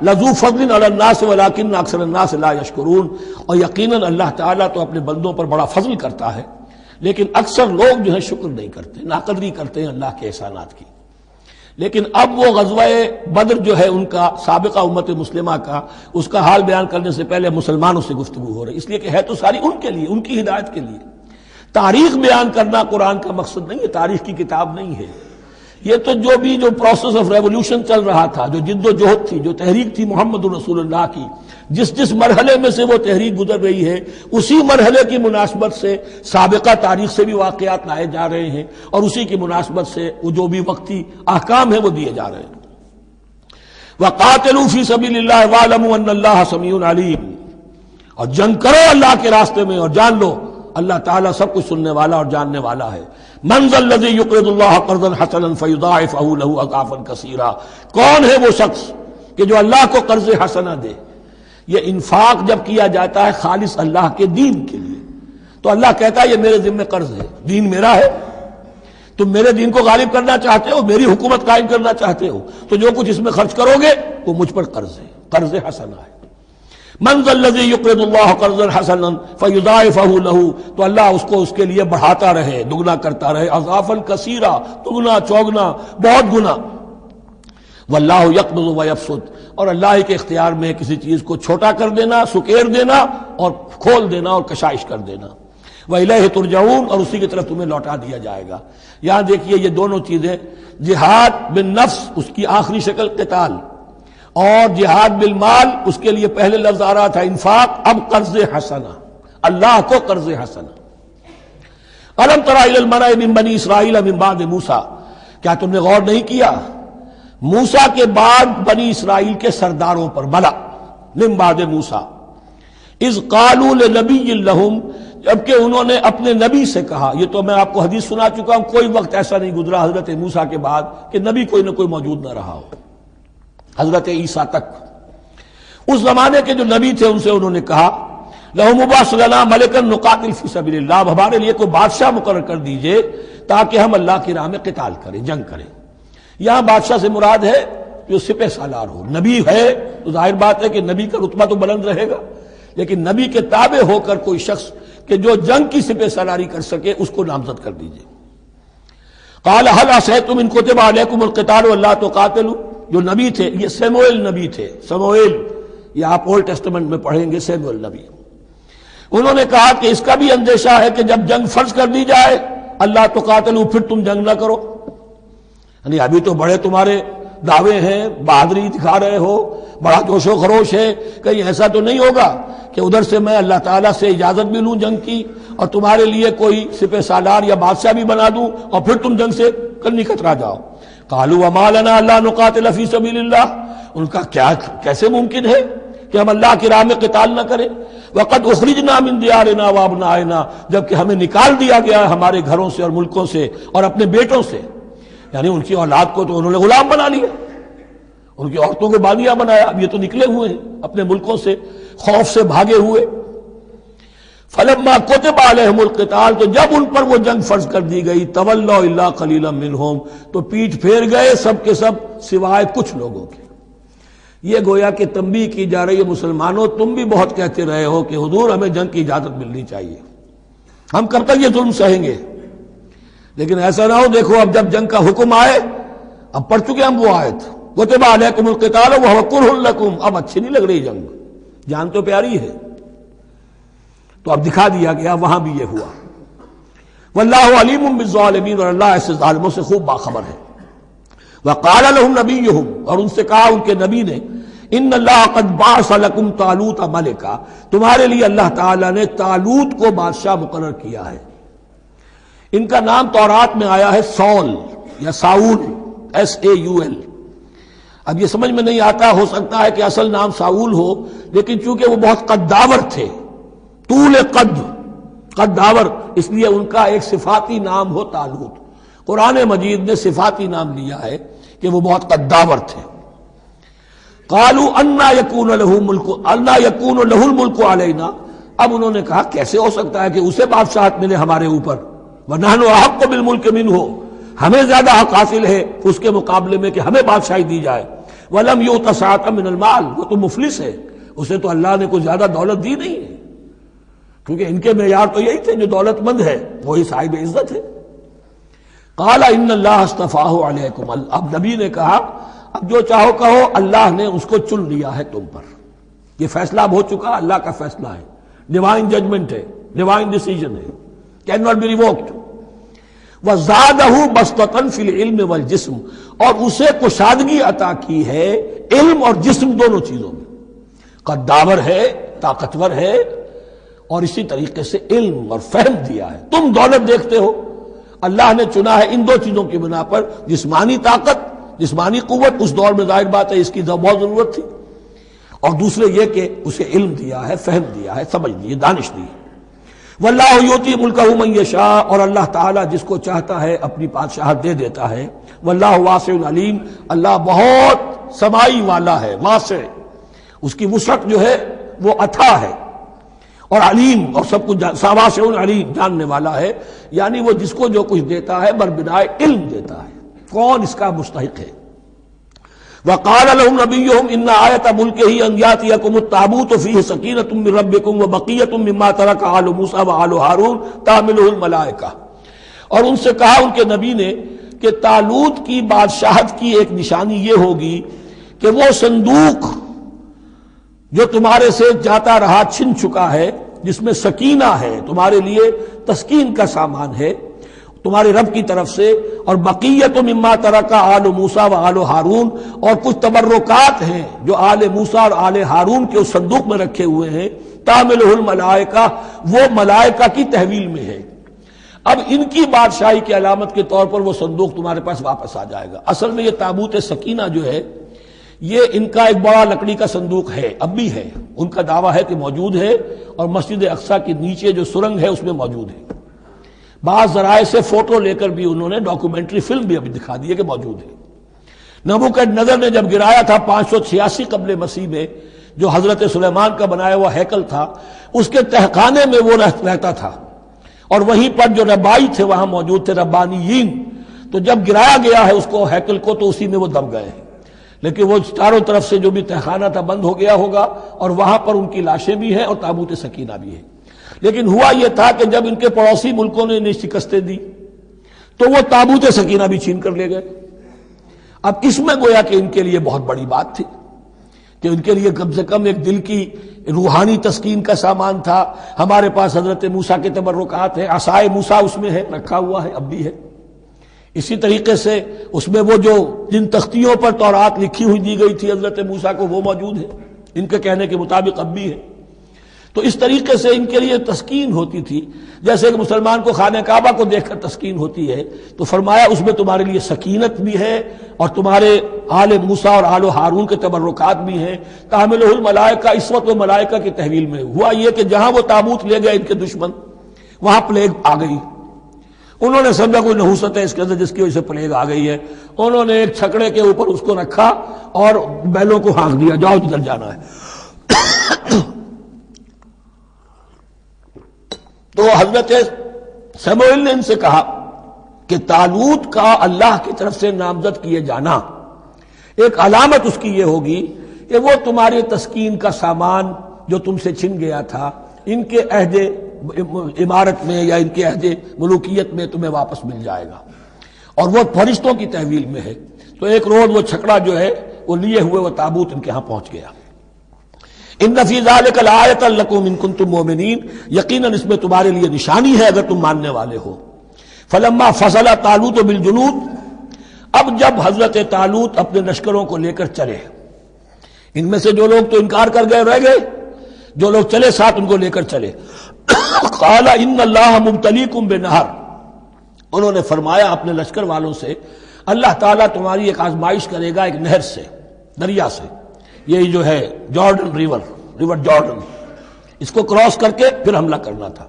لذو فضل علی الناس ولکن اکثر الناس لا یشکرون، اور یقیناً اللہ تعالیٰ تو اپنے بندوں پر بڑا فضل کرتا ہے، لیکن اکثر لوگ جو ہے شکر نہیں کرتے، ناقدری کرتے ہیں اللہ کے احسانات کی۔ لیکن اب وہ غزوہ بدر جو ہے ان کا سابقہ امت مسلمہ کا، اس کا حال بیان کرنے سے پہلے مسلمانوں سے گفتگو ہو رہی، اس لیے کہ ہے تو ساری ان کے لیے، ان کی ہدایت کے لیے۔ تاریخ بیان کرنا قرآن کا مقصد نہیں ہے، تاریخ کی کتاب نہیں ہے یہ، تو جو پروسیس آف ریولوشن چل رہا تھا، جو جد و جہد تھی، جو تحریک تھی محمد رسول اللہ کی، جس مرحلے میں سے وہ تحریک گزر رہی ہے، اسی مرحلے کی مناسبت سے سابقہ تاریخ سے بھی واقعات لائے جا رہے ہیں، اور اسی کی مناسبت سے وہ جو بھی وقتی احکام ہیں وہ دیے جا رہے ہیں۔ وَقَاتِلُوا فِي سَبِيلِ اللَّهِ وَاعْلَمُوا أَنَّ اللَّهَ سَمِيعٌ عَلِيمٌ، اور جنگ کرو اللہ کے راستے میں، اور جان لو اللہ تعالیٰ سب کچھ سننے والا اور جاننے والا ہے۔ من ذا الذی یقرض اللہ قرضا حسنا فیضاعفہ لہ اضعافا کثیرا، کون ہے وہ شخص کہ جو اللہ کو قرض حسنہ دے؟ یہ انفاق جب کیا جاتا ہے خالص اللہ کے دین کے لیے، تو اللہ کہتا ہے یہ میرے ذمہ قرض ہے، دین میرا ہے، تم میرے دین کو غالب کرنا چاہتے ہو، میری حکومت قائم کرنا چاہتے ہو، تو جو کچھ اس میں خرچ کرو گے وہ مجھ پر قرض ہے، قرض حسنہ ہے۔ من ذا الذی یقرض اللہ قرضا حسنا فیضاعفہ لہ، تو اللہ اس کو اس کے لیے بڑھاتا رہے، دگنا کرتا رہے، اضعافا کثیرا، دگنا چوگنا، بہت گنا۔ واللہ یقبض ویبسط، اور اللہ ہی کے اختیار میں کسی چیز کو چھوٹا کر دینا، سکیر دینا، اور کھول دینا اور کشائش کر دینا۔ وإلیہ ترجعون، اور اسی کی طرف تمہیں لوٹا دیا جائے گا۔ یہاں دیکھیے یہ دونوں چیزیں، جہاد بالنفس اس کی آخری شکل قتال، اور جہاد بالمال اس کے لیے پہلے لفظ آ رہا تھا انفاق، اب قرض حسنہ، اللہ کو قرض حسنہ۔ الم تر الی الملأ من بنی اسرائیل من بعد موسیٰ، کیا تم نے غور نہیں کیا موسیٰ کے بعد بنی اسرائیل کے سرداروں پر، ملا من بعد موسیٰ، اذ قالوا لنبی لہم، جبکہ انہوں نے اپنے نبی سے کہا، یہ تو میں آپ کو حدیث سنا چکا ہوں، کوئی وقت ایسا نہیں گزرا حضرت موسیٰ کے بعد کہ نبی کوئی نہ کوئی موجود نہ رہا ہو، حضرت عیسیٰ تک۔ اس زمانے کے جو نبی تھے ان سے انہوں نے کہا لَهُمْ مُبَعَثْ لَنَا مَلِكًا نُقَاتِلْ فِي سَبِيلِ اللَّهِ، اب ہمارے لیے کوئی بادشاہ مقرر کر دیجئے تاکہ ہم اللہ کی راہ میں قتال کریں، جنگ کریں۔ یہاں بادشاہ سے مراد ہے جو سپہ سالار ہو، نبی ہے تو ظاہر بات ہے کہ نبی کا رتبہ تو بلند رہے گا، لیکن نبی کے تابع ہو کر کوئی شخص کہ جو جنگ کی سپہ سالاری کر سکے اس کو نامزد کر دیجئے۔ قَالَ هَلْ عَصَيْتُمْ إِن كُتِبَ عَلَيْكُمُ الْقِتَالُ أَلَّا تُقَاتِلُوا، جو نبی تھے، یہ سیموئیل نبی تھے، سموئیل، یہ آپ اولڈ ٹیسٹمنٹ میں پڑھیں گے، سیموئیل نبی، انہوں نے کہا کہ اس کا بھی اندیشہ ہے کہ جب جنگ فرض کر دی جائے اللہ تو قاتلوا، پھر تم جنگ نہ کرو، یعنی ابھی تو بڑے تمہارے دعوے ہیں، بہادری دکھا رہے ہو، بڑا جوش و خروش ہے، کہیں ایسا تو نہیں ہوگا کہ ادھر سے میں اللہ تعالیٰ سے اجازت بھی لوں جنگ کی اور تمہارے لیے کوئی سپہ سالار یا بادشاہ بھی بنا دوں اور پھر تم جنگ سے کنی کترا جاؤ۔ قالوا وما لنا الا نقاتل فی سبیل اللہ، ان کا کیسے ممکن ہے کہ ہم اللہ کی راہ میں قتال نہ کریں؟ وقد اخرجنا من دیارنا وابنائنا، جبکہ ہمیں نکال دیا گیا ہے ہمارے گھروں سے اور ملکوں سے اور اپنے بیٹوں سے، یعنی ان کی اولاد کو تو انہوں نے غلام بنا لیا، ان کی عورتوں کو بانیہ بنایا، اب یہ تو نکلے ہوئے ہیں اپنے ملکوں سے خوف سے بھاگے ہوئے۔ فلما كتب علیہم القتال، تو جب ان پر وہ جنگ فرض کر دی گئی، تولوا الا قلیلا منہم، تو پیٹھ پھیر گئے سب کے سب سوائے کچھ لوگوں کے۔ یہ گویا کہ تنبیہ کی جا رہی ہے، مسلمانوں تم بھی بہت کہتے رہے ہو کہ حضور ہمیں جنگ کی اجازت ملنی چاہیے، ہم کب تک یہ ظلم سہیں گے، لیکن ایسا نہ ہو دیکھو اب جب جنگ کا حکم آئے، اب پڑھ چکے ہم وہ آیت کتب علیکم القتال وہو کرہ لکم، اب اچھی نہیں لگ رہی جنگ، جان تو پیاری ہے، تو اب دکھا دیا گیا وہاں بھی یہ ہوا۔ واللہ علیم بالظالمین، اور اللہ ایسے ظالموں سے خوب باخبر ہے۔ وقال لهم نبیہم، اور ان سے کہا ان کے نبی نے، ان اللہ قد بعث لکم طالوت ملکا، تمہارے لیے اللہ تعالیٰ نے طالوت کو بادشاہ مقرر کیا ہے۔ ان کا نام تورات میں آیا ہے سول یا ساؤل، SAUL۔ اب یہ سمجھ میں نہیں آتا، ہو سکتا ہے کہ اصل نام ساؤل ہو، لیکن چونکہ وہ بہت قداور تھے، طول قداور، اس لیے ان کا ایک صفاتی نام ہو طالوت۔ قرآن مجید نے صفاتی نام لیا ہے کہ وہ بہت قداور تھے۔ قالوا انا یکون له الملک علینا، اب انہوں نے کہا کیسے ہو سکتا ہے کہ اسے بادشاہت ملے ہمارے اوپر، ونحن احق بالملک منہ، ہمیں زیادہ حق حاصل ہے اس کے مقابلے میں کہ ہمیں بادشاہی دی جائے۔ ولم یؤت سعۃ من المال، وہ تو مفلس ہے، اسے تو اللہ نے کوئی زیادہ دولت دی نہیں ہے، کیونکہ ان کے معیار تو یہی تھے، جو دولت مند ہے وہی صاحب عزت ہے۔ قال ان اللہ اصطفاہ علیکم، اب نبی نے کہا اب جو چاہو کہو، اللہ نے اس کو چن لیا ہے تم پر، یہ فیصلہ اب ہو چکا، اللہ کا فیصلہ ہے، ڈیوائن ججمنٹ ہے، ڈیوائن ڈیسیجن ہے، کین ناٹ بی ریووکڈ۔ وزادہ بسطۃ فی العلم والجسم، اور اسے کشادگی عطا کی ہے علم اور جسم دونوں چیزوں میں، قداور ہے، طاقتور ہے، اور اسی طریقے سے علم اور فہم دیا ہے۔ تم دولت دیکھتے ہو، اللہ نے چنا ہے ان دو چیزوں کی بنا پر، جسمانی طاقت، جسمانی قوت، اس دور میں ظاہر بات ہے اس کی بہت ضرورت تھی، اور دوسرے یہ کہ اسے علم دیا ہے، فہم دیا ہے، سمجھ دی ہے، دانش دی ہے۔ واللہ یؤتی ملکہ من یشاء، اور اللہ تعالیٰ جس کو چاہتا ہے اپنی بادشاہت دے دیتا ہے۔ واللہ واسع علیم، اللہ بہت سمائی والا ہے، واسع، اس کی وسعت جو ہے وہ اتھا ہے، اور علیم، اور سب کچھ واسع علیم، جاننے والا ہے، یعنی وہ جس کو جو کچھ دیتا ہے بربنائے علم دیتا ہے، کون اس کا مستحق ہے۔ وقال لهم نبيهم ان آیۃ ملکہ ان یاتیکم التابوت فیہ سکینۃ من ربکم وبقیۃ مما ترک آل موسیٰ وآل ہارون تحملہ الملائکہ، اور ان سے کہا ان کے نبی نے کہ طالوت کی بادشاہت کی ایک نشانی یہ ہوگی کہ وہ صندوق جو تمہارے سے جاتا رہا چھن چکا ہے، جس میں سکینہ ہے، تمہارے لیے تسکین کا سامان ہے تمہارے رب کی طرف سے، اور بقیت مما ترک آل موسیٰ و آل ہارون، اور کچھ تبرکات ہیں جو آل موسیٰ اور آل ہارون کے اس صندوق میں رکھے ہوئے ہیں، تحملہ الملائکہ، وہ ملائکہ کی تحویل میں ہے۔ اب ان کی بادشاہی کی علامت کے طور پر وہ صندوق تمہارے پاس واپس آ جائے گا۔ اصل میں یہ تابوت سکینہ جو ہے یہ ان کا ایک بڑا لکڑی کا صندوق ہے، اب بھی ہے، ان کا دعویٰ ہے کہ موجود ہے، اور مسجد اقصیٰ کے نیچے جو سرنگ ہے اس میں موجود ہے۔ بعض ذرائع سے فوٹو لے کر بھی انہوں نے ڈاکومنٹری فلم بھی ابھی دکھا دی ہے کہ موجود ہے۔ نبوکدنضر نے جب گرایا تھا 586 قبل مسیح میں، جو حضرت سلیمان کا بنایا ہوا ہیکل تھا، اس کے تہخانے میں وہ رہتا تھا، اور وہیں پر جو ربائی تھے وہاں موجود تھے، ربانیین، تو جب گرایا گیا ہے اس کو ہیکل کو تو اسی میں وہ دب گئے ہیں، لیکن وہ چاروں طرف سے جو بھی تہخانہ تھا بند ہو گیا ہوگا، اور وہاں پر ان کی لاشیں بھی ہیں اور تابوت سکینہ بھی ہے۔ لیکن ہوا یہ تھا کہ جب ان کے پڑوسی ملکوں نے انہیں شکستیں دی تو وہ تابوت سکینہ بھی چھین کر لے گئے۔ اب اس میں گویا کہ ان کے لیے بہت بڑی بات تھی کہ ان کے لیے کم سے کم ایک دل کی روحانی تسکین کا سامان تھا. ہمارے پاس حضرت موسیٰ کے تبرکات ہیں، عصائے موسیٰ اس میں ہے، رکھا ہوا ہے، اب بھی ہے. اسی طریقے سے اس میں وہ جو جن تختیوں پر تورات لکھی ہوئی دی گئی تھی حضرت موسیٰ کو، وہ موجود ہے ان کے کہنے کے مطابق، اب بھی ہے. تو اس طریقے سے ان کے لیے تسکین ہوتی تھی، جیسے کہ مسلمان کو خانہ کعبہ کو دیکھ کر تسکین ہوتی ہے. تو فرمایا اس میں تمہارے لیے سکینت بھی ہے اور تمہارے آل موسیٰ اور آل ہارون کے تبرکات بھی ہیں. تحملہ الملائکہ، اس وقت وہ ملائکہ کی تحویل میں ہوا یہ کہ جہاں وہ تابوت لے گئے ان کے دشمن، وہاں پلیگ آ گئی. انہوں نے سمجھا کوئی نحوست ہے اس کے اندر جس کی وجہ سے پلیگ آ گئی ہے. انہوں نے ایک چھکڑے کے اوپر اس کو رکھا اور بیلوں کو ہانک دیا، جاؤ جدھر جانا ہے. تو حضرت سموئیل نے ان سے کہا کہ طالوت کا اللہ کی طرف سے نامزد کیے جانا ایک علامت اس کی یہ ہوگی کہ وہ تمہارے تسکین کا سامان جو تم سے چھن گیا تھا ان کے عہد عمارت میں یا ان کے عہد ملوکیت میں تمہیں واپس مل جائے گا، اور وہ فرشتوں کی تحویل میں ہے. تو ایک روز وہ چھکڑا جو ہے وہ لیے ہوئے وہ تابوت ان کے ہاں پہنچ گیا. ان فی ذلک لآیۃ لکم ان کنتم مؤمنین، یقیناً اس میں تمہارے لیے نشانی ہے اگر تم ماننے والے ہو. فلما فصل طالوت بالجنود، اب جب حضرت طالوت اپنے لشکروں کو لے کر چلے، ان میں سے جو لوگ تو انکار کر گئے رہ گئے، جو لوگ چلے ساتھ ان کو لے کر چلے. قال ان اللہ مبتلیکم بنہر، انہوں نے فرمایا اپنے لشکر والوں سے اللہ تعالیٰ تمہاری ایک آزمائش کرے گا ایک نہر سے، دریا سے. یہی جو ہے جارڈن ریور جارڈن، اس کو کراس کر کے پھر حملہ کرنا تھا.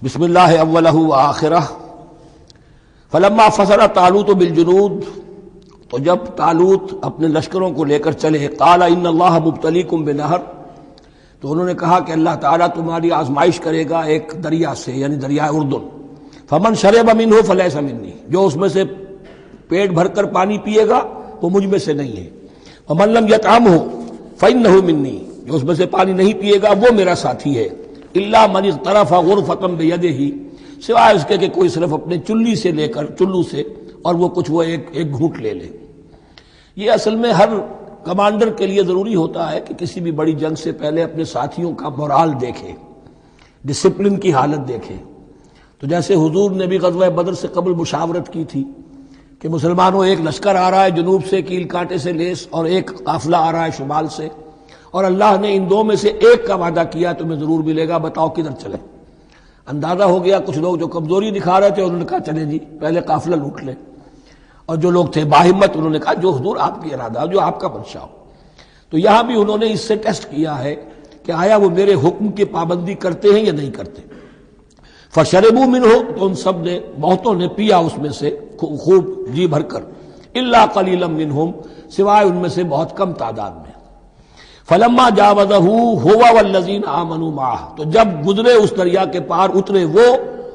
بسم اللہ اولہ وآخرہ. فلما فصل طالوت بالجنود، تو جب طالوت اپنے لشکروں کو لے کر چلے، قال ان اللہ مبتلیکم بنہر، تو انہوں نے کہا کہ اللہ تعالیٰ تمہاری آزمائش کرے گا ایک دریا سے، یعنی دریائے اردن. فمن شرب منہ فلیس منی، جو اس میں سے پیٹ بھر کر پانی پیے گا وہ مجھ میں سے نہیں ہے. ومن لم یطعمہ فانہ منی، جو اس میں سے پانی نہیں پیے گا وہ میرا ساتھی ہے. الا من اغترف غرفۃ بیدہ، سوائے اس کے کہ کوئی صرف اپنے چلی سے لے کر چلو سے اور وہ کچھ وہ ایک گھونٹ لے لے. یہ اصل میں ہر کمانڈر کے لیے ضروری ہوتا ہے کہ کسی بھی بڑی جنگ سے پہلے اپنے ساتھیوں کا مورال دیکھے، ڈسپلن کی حالت دیکھے. تو جیسے حضور نے بھی غزوہ بدر سے قبل مشاورت کی تھی کہ مسلمانوں ایک لشکر آ رہا ہے جنوب سے کیل کانٹے سے لیس، اور ایک قافلہ آ رہا ہے شمال سے، اور اللہ نے ان دو میں سے ایک کا وعدہ کیا تمہیں ضرور ملے گا، بتاؤ کدھر چلے. اندازہ ہو گیا کچھ لوگ جو کمزوری دکھا رہے تھے انہوں نے کہا چلیں جی پہلے قافلہ لوٹ لیں، اور جو لوگ تھے باہمت انہوں نے کہا جو حضور آپ کی ارادہ، جو آپ کا منشا ہو. تو یہاں بھی انہوں نے اس سے ٹیسٹ کیا ہے کہ آیا وہ میرے حکم کی پابندی کرتے ہیں یا نہیں کرتے. فشربوا منہ، تو ان سب نے بہتوں نے پیا اس میں سے خوب جی بھر کر. الا قلیلا منہم، سوائے ان میں سے بہت کم تعداد میں. فلما جاوزہ هو والذین آمنوا معہ، تو جب گزرے اس دریا کے پار اترے وہ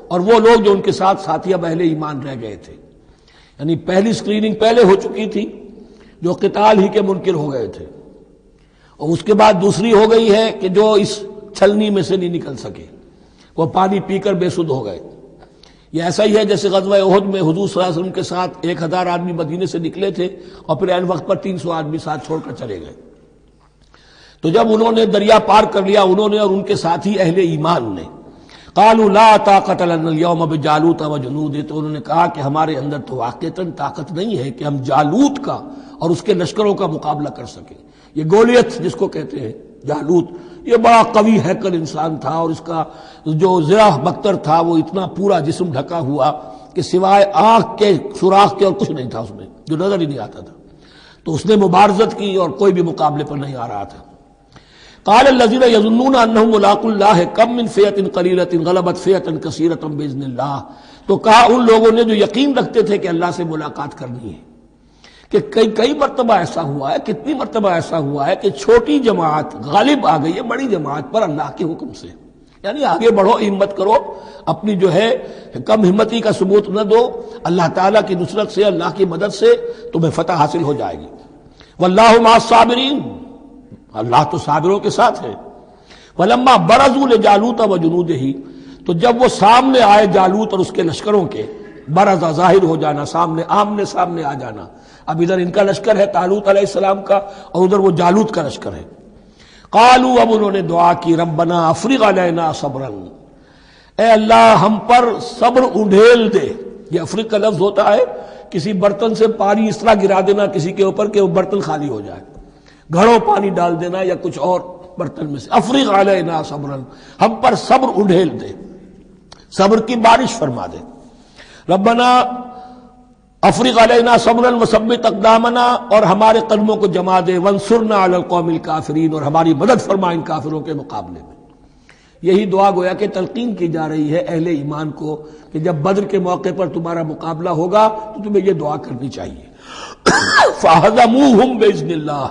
اور وہ لوگ جو ان کے ساتھ ساتھیہ اہل ایمان رہ گئے تھے. یعنی پہلی سکریننگ پہلے ہو چکی تھی جو قتال ہی کے منکر ہو گئے تھے، اور اس کے بعد دوسری ہو گئی ہے کہ جو اس چھلنی میں سے نہیں نکل سکے، وہ پانی پی کر بے سدھ ہو گئے. یہ ایسا ہی ہے جیسے غزوہ احد میں حضور صلی اللہ علیہ وسلم کے ساتھ 1000 آدمی مدینے سے نکلے تھے اور پھر عین وقت پر 300 آدمی ساتھ چھوڑ کر چلے گئے. تو جب انہوں نے دریا پار کر لیا انہوں نے اور ان کے ساتھی اہل ایمان نے، قالوا لا طاقت لنا اليوم بجالوت وجنود، تو انہوں نے کہا کہ ہمارے اندر تو واقعتاً طاقت نہیں ہے کہ ہم جالوت کا اور اس کے لشکروں کا مقابلہ کر سکیں. یہ گولیت جس کو کہتے ہیں جالوت، یہ بڑا قوی ہیکل انسان تھا، اور اس کا جو زرہ بختر تھا وہ اتنا پورا جسم ڈھکا ہوا کہ سوائے آنکھ کے سوراخ کے اور کچھ نہیں تھا اس میں، جو نظر ہی نہیں آتا تھا. تو اس نے مبارزت کی اور کوئی بھی مقابلے پر نہیں آ رہا تھا. قال الذين يظنون انهم ملاقو الله كم من فئة قليلة غلبت فئة كثيرة باذن الله، تو کہا ان لوگوں نے جو یقین رکھتے تھے کہ اللہ سے ملاقات کرنی ہے کہ کئی مرتبہ ایسا ہوا ہے، کتنی مرتبہ ایسا ہوا ہے کہ چھوٹی جماعت غالب آ گئی ہے بڑی جماعت پر اللہ کے حکم سے. یعنی آگے بڑھو، ہمت کرو، اپنی جو ہے کم ہمتی کا ثبوت نہ دو، اللہ تعالیٰ کی نصرت سے، اللہ کی مدد سے تمہیں فتح حاصل ہو جائے گی۔ واللہ مع الصابرین، اللہ تو صابروں کے ساتھ ہے۔ ولما برزوا لجالوت وجنودہ، تو جب وہ سامنے آئے جالوت اور اس کے لشکروں کے، برزا ظاہر ہو جانا، سامنے آمنے سامنے آ جانا، اب ادھر ان کا لشکر ہے طالوت علیہ السلام کا، اور ادھر وہ جالوت کا لشکر ہے۔ قالوا، اب انہوں نے دعا کی، ربنا افرغ علینا صبرا، اے اللہ ہم پر صبر انڈھیل دے۔ یہ افرغ کا لفظ ہوتا ہے کسی برتن سے پانی اس طرح گرا دینا کسی کے اوپر کہ وہ برتن خالی ہو جائے، گھڑوں پانی ڈال دینا یا کچھ اور برتن میں سے۔ افرغ علینا صبرا، ہم پر صبر انڈھیل دے، صبر کی بارش فرما دے۔ ربنا افرغ علینا صبرا وثبت اقدامنا، اور ہمارے قدموں کو جما دے، وانصرنا علی القوم الکافرین، اور ہماری مدد فرما ان کافروں کے مقابلے میں۔ یہی دعا گویا کہ تلقین کی جا رہی ہے اہل ایمان کو کہ جب بدر کے موقع پر تمہارا مقابلہ ہوگا تو تمہیں یہ دعا کرنی چاہیے۔ فَهَزَمُوهُمْ بِإِذْنِ اللَّهِ،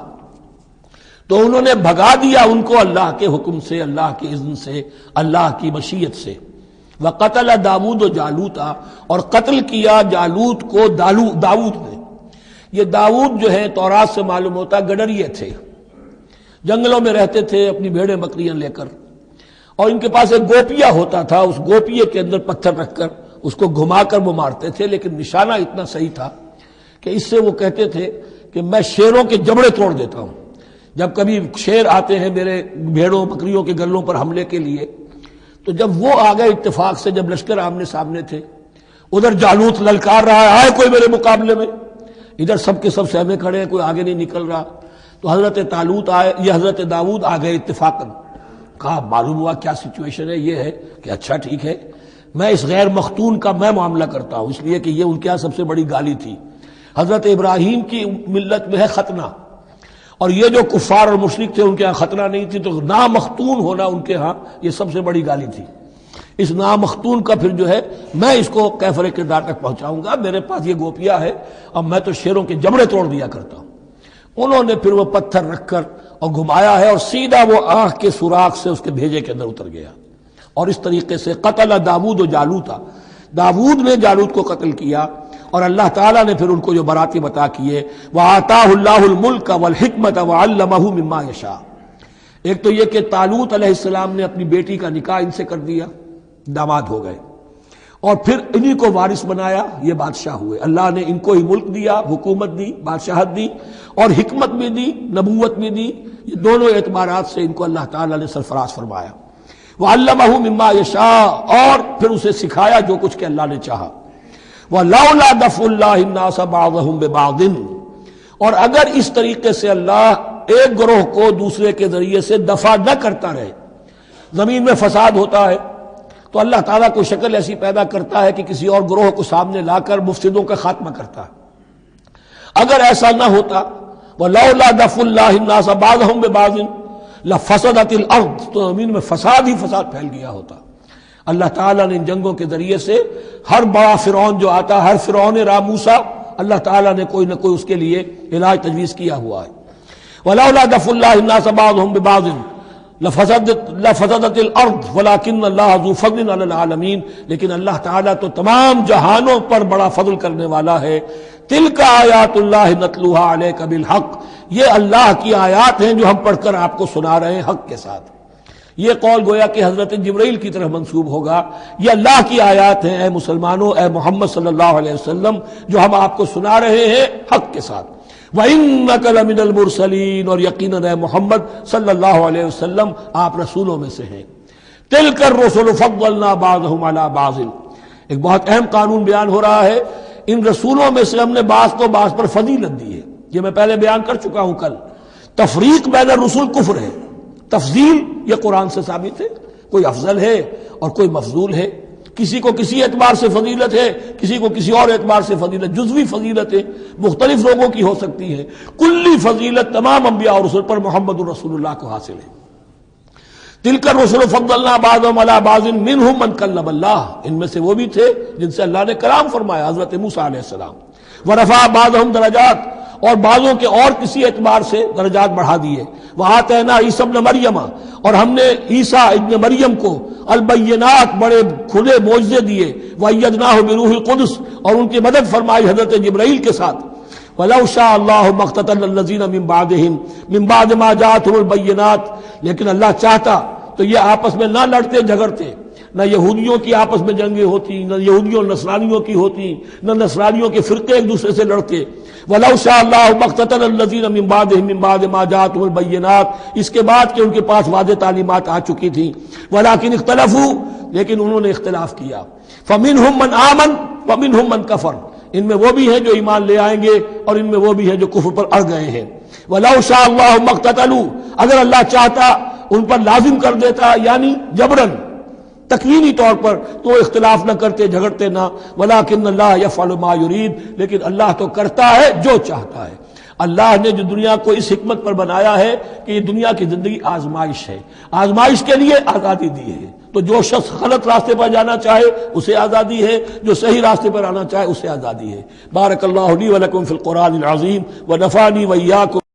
تو انہوں نے بھگا دیا ان کو اللہ کے حکم سے، اللہ کے اذن سے، اللہ کی مشیت سے۔ وَقَتَلَ داود جالوت، اور قتل کیا جالوت کو داود نے۔ یہ داود جو ہے تورات سے معلوم ہوتا گڈریے تھے، جنگلوں میں رہتے تھے اپنی بھیڑیں بکریاں لے کر، اور ان کے پاس ایک گوپیا ہوتا تھا، اس گوپیے کے اندر پتھر رکھ کر اس کو گھما کر وہ مارتے تھے، لیکن نشانہ اتنا صحیح تھا کہ اس سے وہ کہتے تھے کہ میں شیروں کے جبڑے توڑ دیتا ہوں۔ جب کبھی شیر آتے ہیں میرے بھیڑوں بکریوں کے گلوں پر حملے کے لیے، تو جب وہ آ گئے اتفاق سے، جب لشکر آمنے سامنے تھے، ادھر جالوت للکار رہا ہے آئے کوئی میرے مقابلے میں، ادھر سب کے سب سہمے کھڑے ہیں، کوئی آگے نہیں نکل رہا، تو حضرت طالوت آئے، یہ حضرت داود آ گئے اتفاقاً۔ کہا معلوم ہوا کیا سچویشن ہے، یہ ہے کہ اچھا ٹھیک ہے، میں اس غیر مختون کا میں معاملہ کرتا ہوں، اس لیے کہ یہ ان کے یہاں سب سے بڑی گالی تھی۔ حضرت ابراہیم کی ملت میں ہے ختنہ، اور یہ جو کفار اور مشرک تھے ان کے ہاں ختنہ نہیں تھی، تو نامختون ہونا ان کے ہاں یہ سب سے بڑی گالی تھی۔ اس نامختون کا پھر جو ہے میں اس کو کیفر کردار تک پہنچاؤں گا، میرے پاس یہ گوپیا ہے اور میں تو شیروں کے جبڑے توڑ دیا کرتا ہوں۔ انہوں نے پھر وہ پتھر رکھ کر اور گھمایا ہے، اور سیدھا وہ آنکھ کے سوراخ سے اس کے بھیجے کے اندر اتر گیا، اور اس طریقے سے قتل داود و جالوتا، داود نے جالوت کو قتل کیا، اور اللہ تعالیٰ نے پھر ان کو جو براتی عطا کیے، وَآتَاهُ اللَّهُ الْمُلْكَ وَالْحِكْمَةَ وَعَلَّمَهُ مِمَّا يَشَاءُ۔ ایک تو یہ کہ طالوت علیہ السلام نے اپنی بیٹی کا نکاح ان سے کر دیا، داماد ہو گئے، اور پھر انہی کو وارث بنایا، یہ بادشاہ ہوئے۔ اللہ نے ان کو ہی ملک دیا، حکومت دی، بادشاہت دی، اور حکمت بھی دی، نبوت بھی دی، یہ دونوں اعتبارات سے ان کو اللہ تعالیٰ نے سرفراز فرمایا۔ وَعَلَّمَهُ مِمَّا يَشَاءُ، اور پھر اسے سکھایا جو کچھ کہ اللہ نے چاہا۔ وَلَوْلَا دَفْعُ اللَّهِ النَّاسَ بَعْضَهُمْ بِبَعْضٍ، اور اگر اس طریقے سے اللہ ایک گروہ کو دوسرے کے ذریعے سے دفع نہ کرتا رہے، زمین میں فساد ہوتا ہے تو اللہ تعالیٰ کو شکل ایسی پیدا کرتا ہے کہ کسی اور گروہ کو سامنے لا کر مفسدوں کا خاتمہ کرتا ہے۔ اگر ایسا نہ ہوتا، وَلَوْلَا دَفْعُ اللَّهِ النَّاسَ بَعْضَهُمْ بِبَعْضٍ لَفَسَدَتِ الْأَرْضُ، تو زمین میں فساد ہی فساد پھیل گیا ہوتا۔ اللہ تعالیٰ نے ان جنگوں کے ذریعے سے ہر بڑا فرعون جو آتا، ہر فرعون راموسا، اللہ تعالیٰ نے کوئی نہ کوئی اس کے لیے علاج تجویز کیا ہوا ہے۔ وَلَوْلَا دَفْعُ اللَّهِ النَّاسَ بَعْضَهُمْ بِبَعْضٍ لفسدت الارض ولكن اللہ ذو فضل علی العالمین، لیکن اللہ تعالیٰ تو تمام جہانوں پر بڑا فضل کرنے والا ہے۔ تلک آیات اللہ نتلوها علیک بالحق، یہ اللہ کی آیات ہیں جو ہم پڑھ کر آپ کو سنا رہے ہیں حق کے ساتھ۔ یہ قول گویا کہ حضرت جبرائیل کی طرف منسوب ہوگا، یہ اللہ کی آیات ہیں اے مسلمانوں، اے محمد صلی اللہ علیہ وسلم، جو ہم آپ کو سنا رہے ہیں حق کے ساتھ۔ وَإِنَّكَ لَمِنَ الْمُرْسَلِينَ، اور یقیناً اے محمد صلی اللہ علیہ وسلم آپ رسولوں میں سے ہیں۔ تِلْكَ الرُّسُلُ فَضَّلْنَا بَعْضَهُمْ عَلَى بَعْضٍ، ایک بہت اہم قانون بیان ہو رہا ہے، ان رسولوں میں سے ہم نے بعض کو بعض پر فضیلت دی ہے۔ یہ میں پہلے بیان کر چکا ہوں کل، تفریق بین الرسل کفر ہے، تفضیل یہ قرآن سے ثابت ہے، کوئی افضل ہے اور کوئی مفضول ہے، کسی کو کسی اعتبار سے فضیلت ہے، کسی کو کسی اور اعتبار سے فضیلت، جزوی فضیلت ہے مختلف لوگوں کی ہو سکتی ہے، کلی فضیلت تمام انبیاء اور رسول پر محمد رسول اللہ کو حاصل ہے۔ تلک الرسل فضلنا بعضهم علی بعض منهم من کلم اللہ، ان میں سے وہ بھی تھے جن سے اللہ نے کلام فرمایا، حضرت موسیٰ علیہ السلام۔ ورفع بعضهم درجات، اور بعضوں کے اور کسی اعتبار سے درجات بڑھا دیے. وآتینا عیسی ابن مریم، اور ہم نے عیسیٰ ابن مریم کو البینات بڑے کھلے معجزے دیے. وأیدناہ بروح القدس، اور ان کی مدد فرمائی حضرت جبرائیل کے ساتھ. وَلَوْ شَاءَ اللَّهُ مَا اقْتَتَلَ الَّذِينَ مِن بَعْدِهِمْ مِن بَعْدِ مَا جَاءَتْهُمُ الْبَيِّنَاتُ، لیکن اللہ چاہتا تو یہ آپس میں نہ لڑتے جھگڑتے، نہ یہودیوں کی آپس میں جنگیں ہوتی، نہ یہودیوں اور نصرانیوں کی ہوتی، نہ نصرانیوں کے فرقے ایک دوسرے سے لڑتے. وَلَوْ شَاءَ اللَّهُ مَا اقْتَتَلَ الَّذِينَ مِن بَعْدِهِمْ مِن بَعْدِ مَا جَاءَتْهُمُ الْبَيِّنَاتُ، اس کے بعد کہ ان کے پاس واضح تعلیمات آ چکی تھیں. وَلَٰكِنِ اخْتَلَفُوا، لیکن انہوں نے اختلاف کیا. فَمِنْهُم مَّنْ آمَنَ وَمِنْهُم مَّنْ كَفَرَ، ان میں وہ بھی ہیں جو ایمان لے آئیں گے اور ان میں وہ بھی ہیں جو کفر پر اڑ گئے ہیں. وَلَوْ شَاءَ اللَّهُ مَا اقْتَتَلُوا، اگر اللہ چاہتا ان پر لازم کر دیتا، یعنی جبرن تکوینی طور پر، تو اختلاف نہ کرتے، جھگڑتے نہ. وَلَٰكِنَّ اللَّهَ يَفْعَلُ مَا يُرِيدُ، لیکن اللہ تو کرتا ہے جو چاہتا ہے. اللہ نے جو دنیا کو اس حکمت پر بنایا ہے کہ یہ دنیا کی زندگی آزمائش ہے، آزمائش کے لیے آزادی دی ہے. تو جو شخص غلط راستے پر جانا چاہے اسے آزادی ہے، جو صحیح راستے پر آنا چاہے اسے آزادی ہے. بارک اللہ لی و لکم فی القرآن العظیم ونفعنی وإیاکم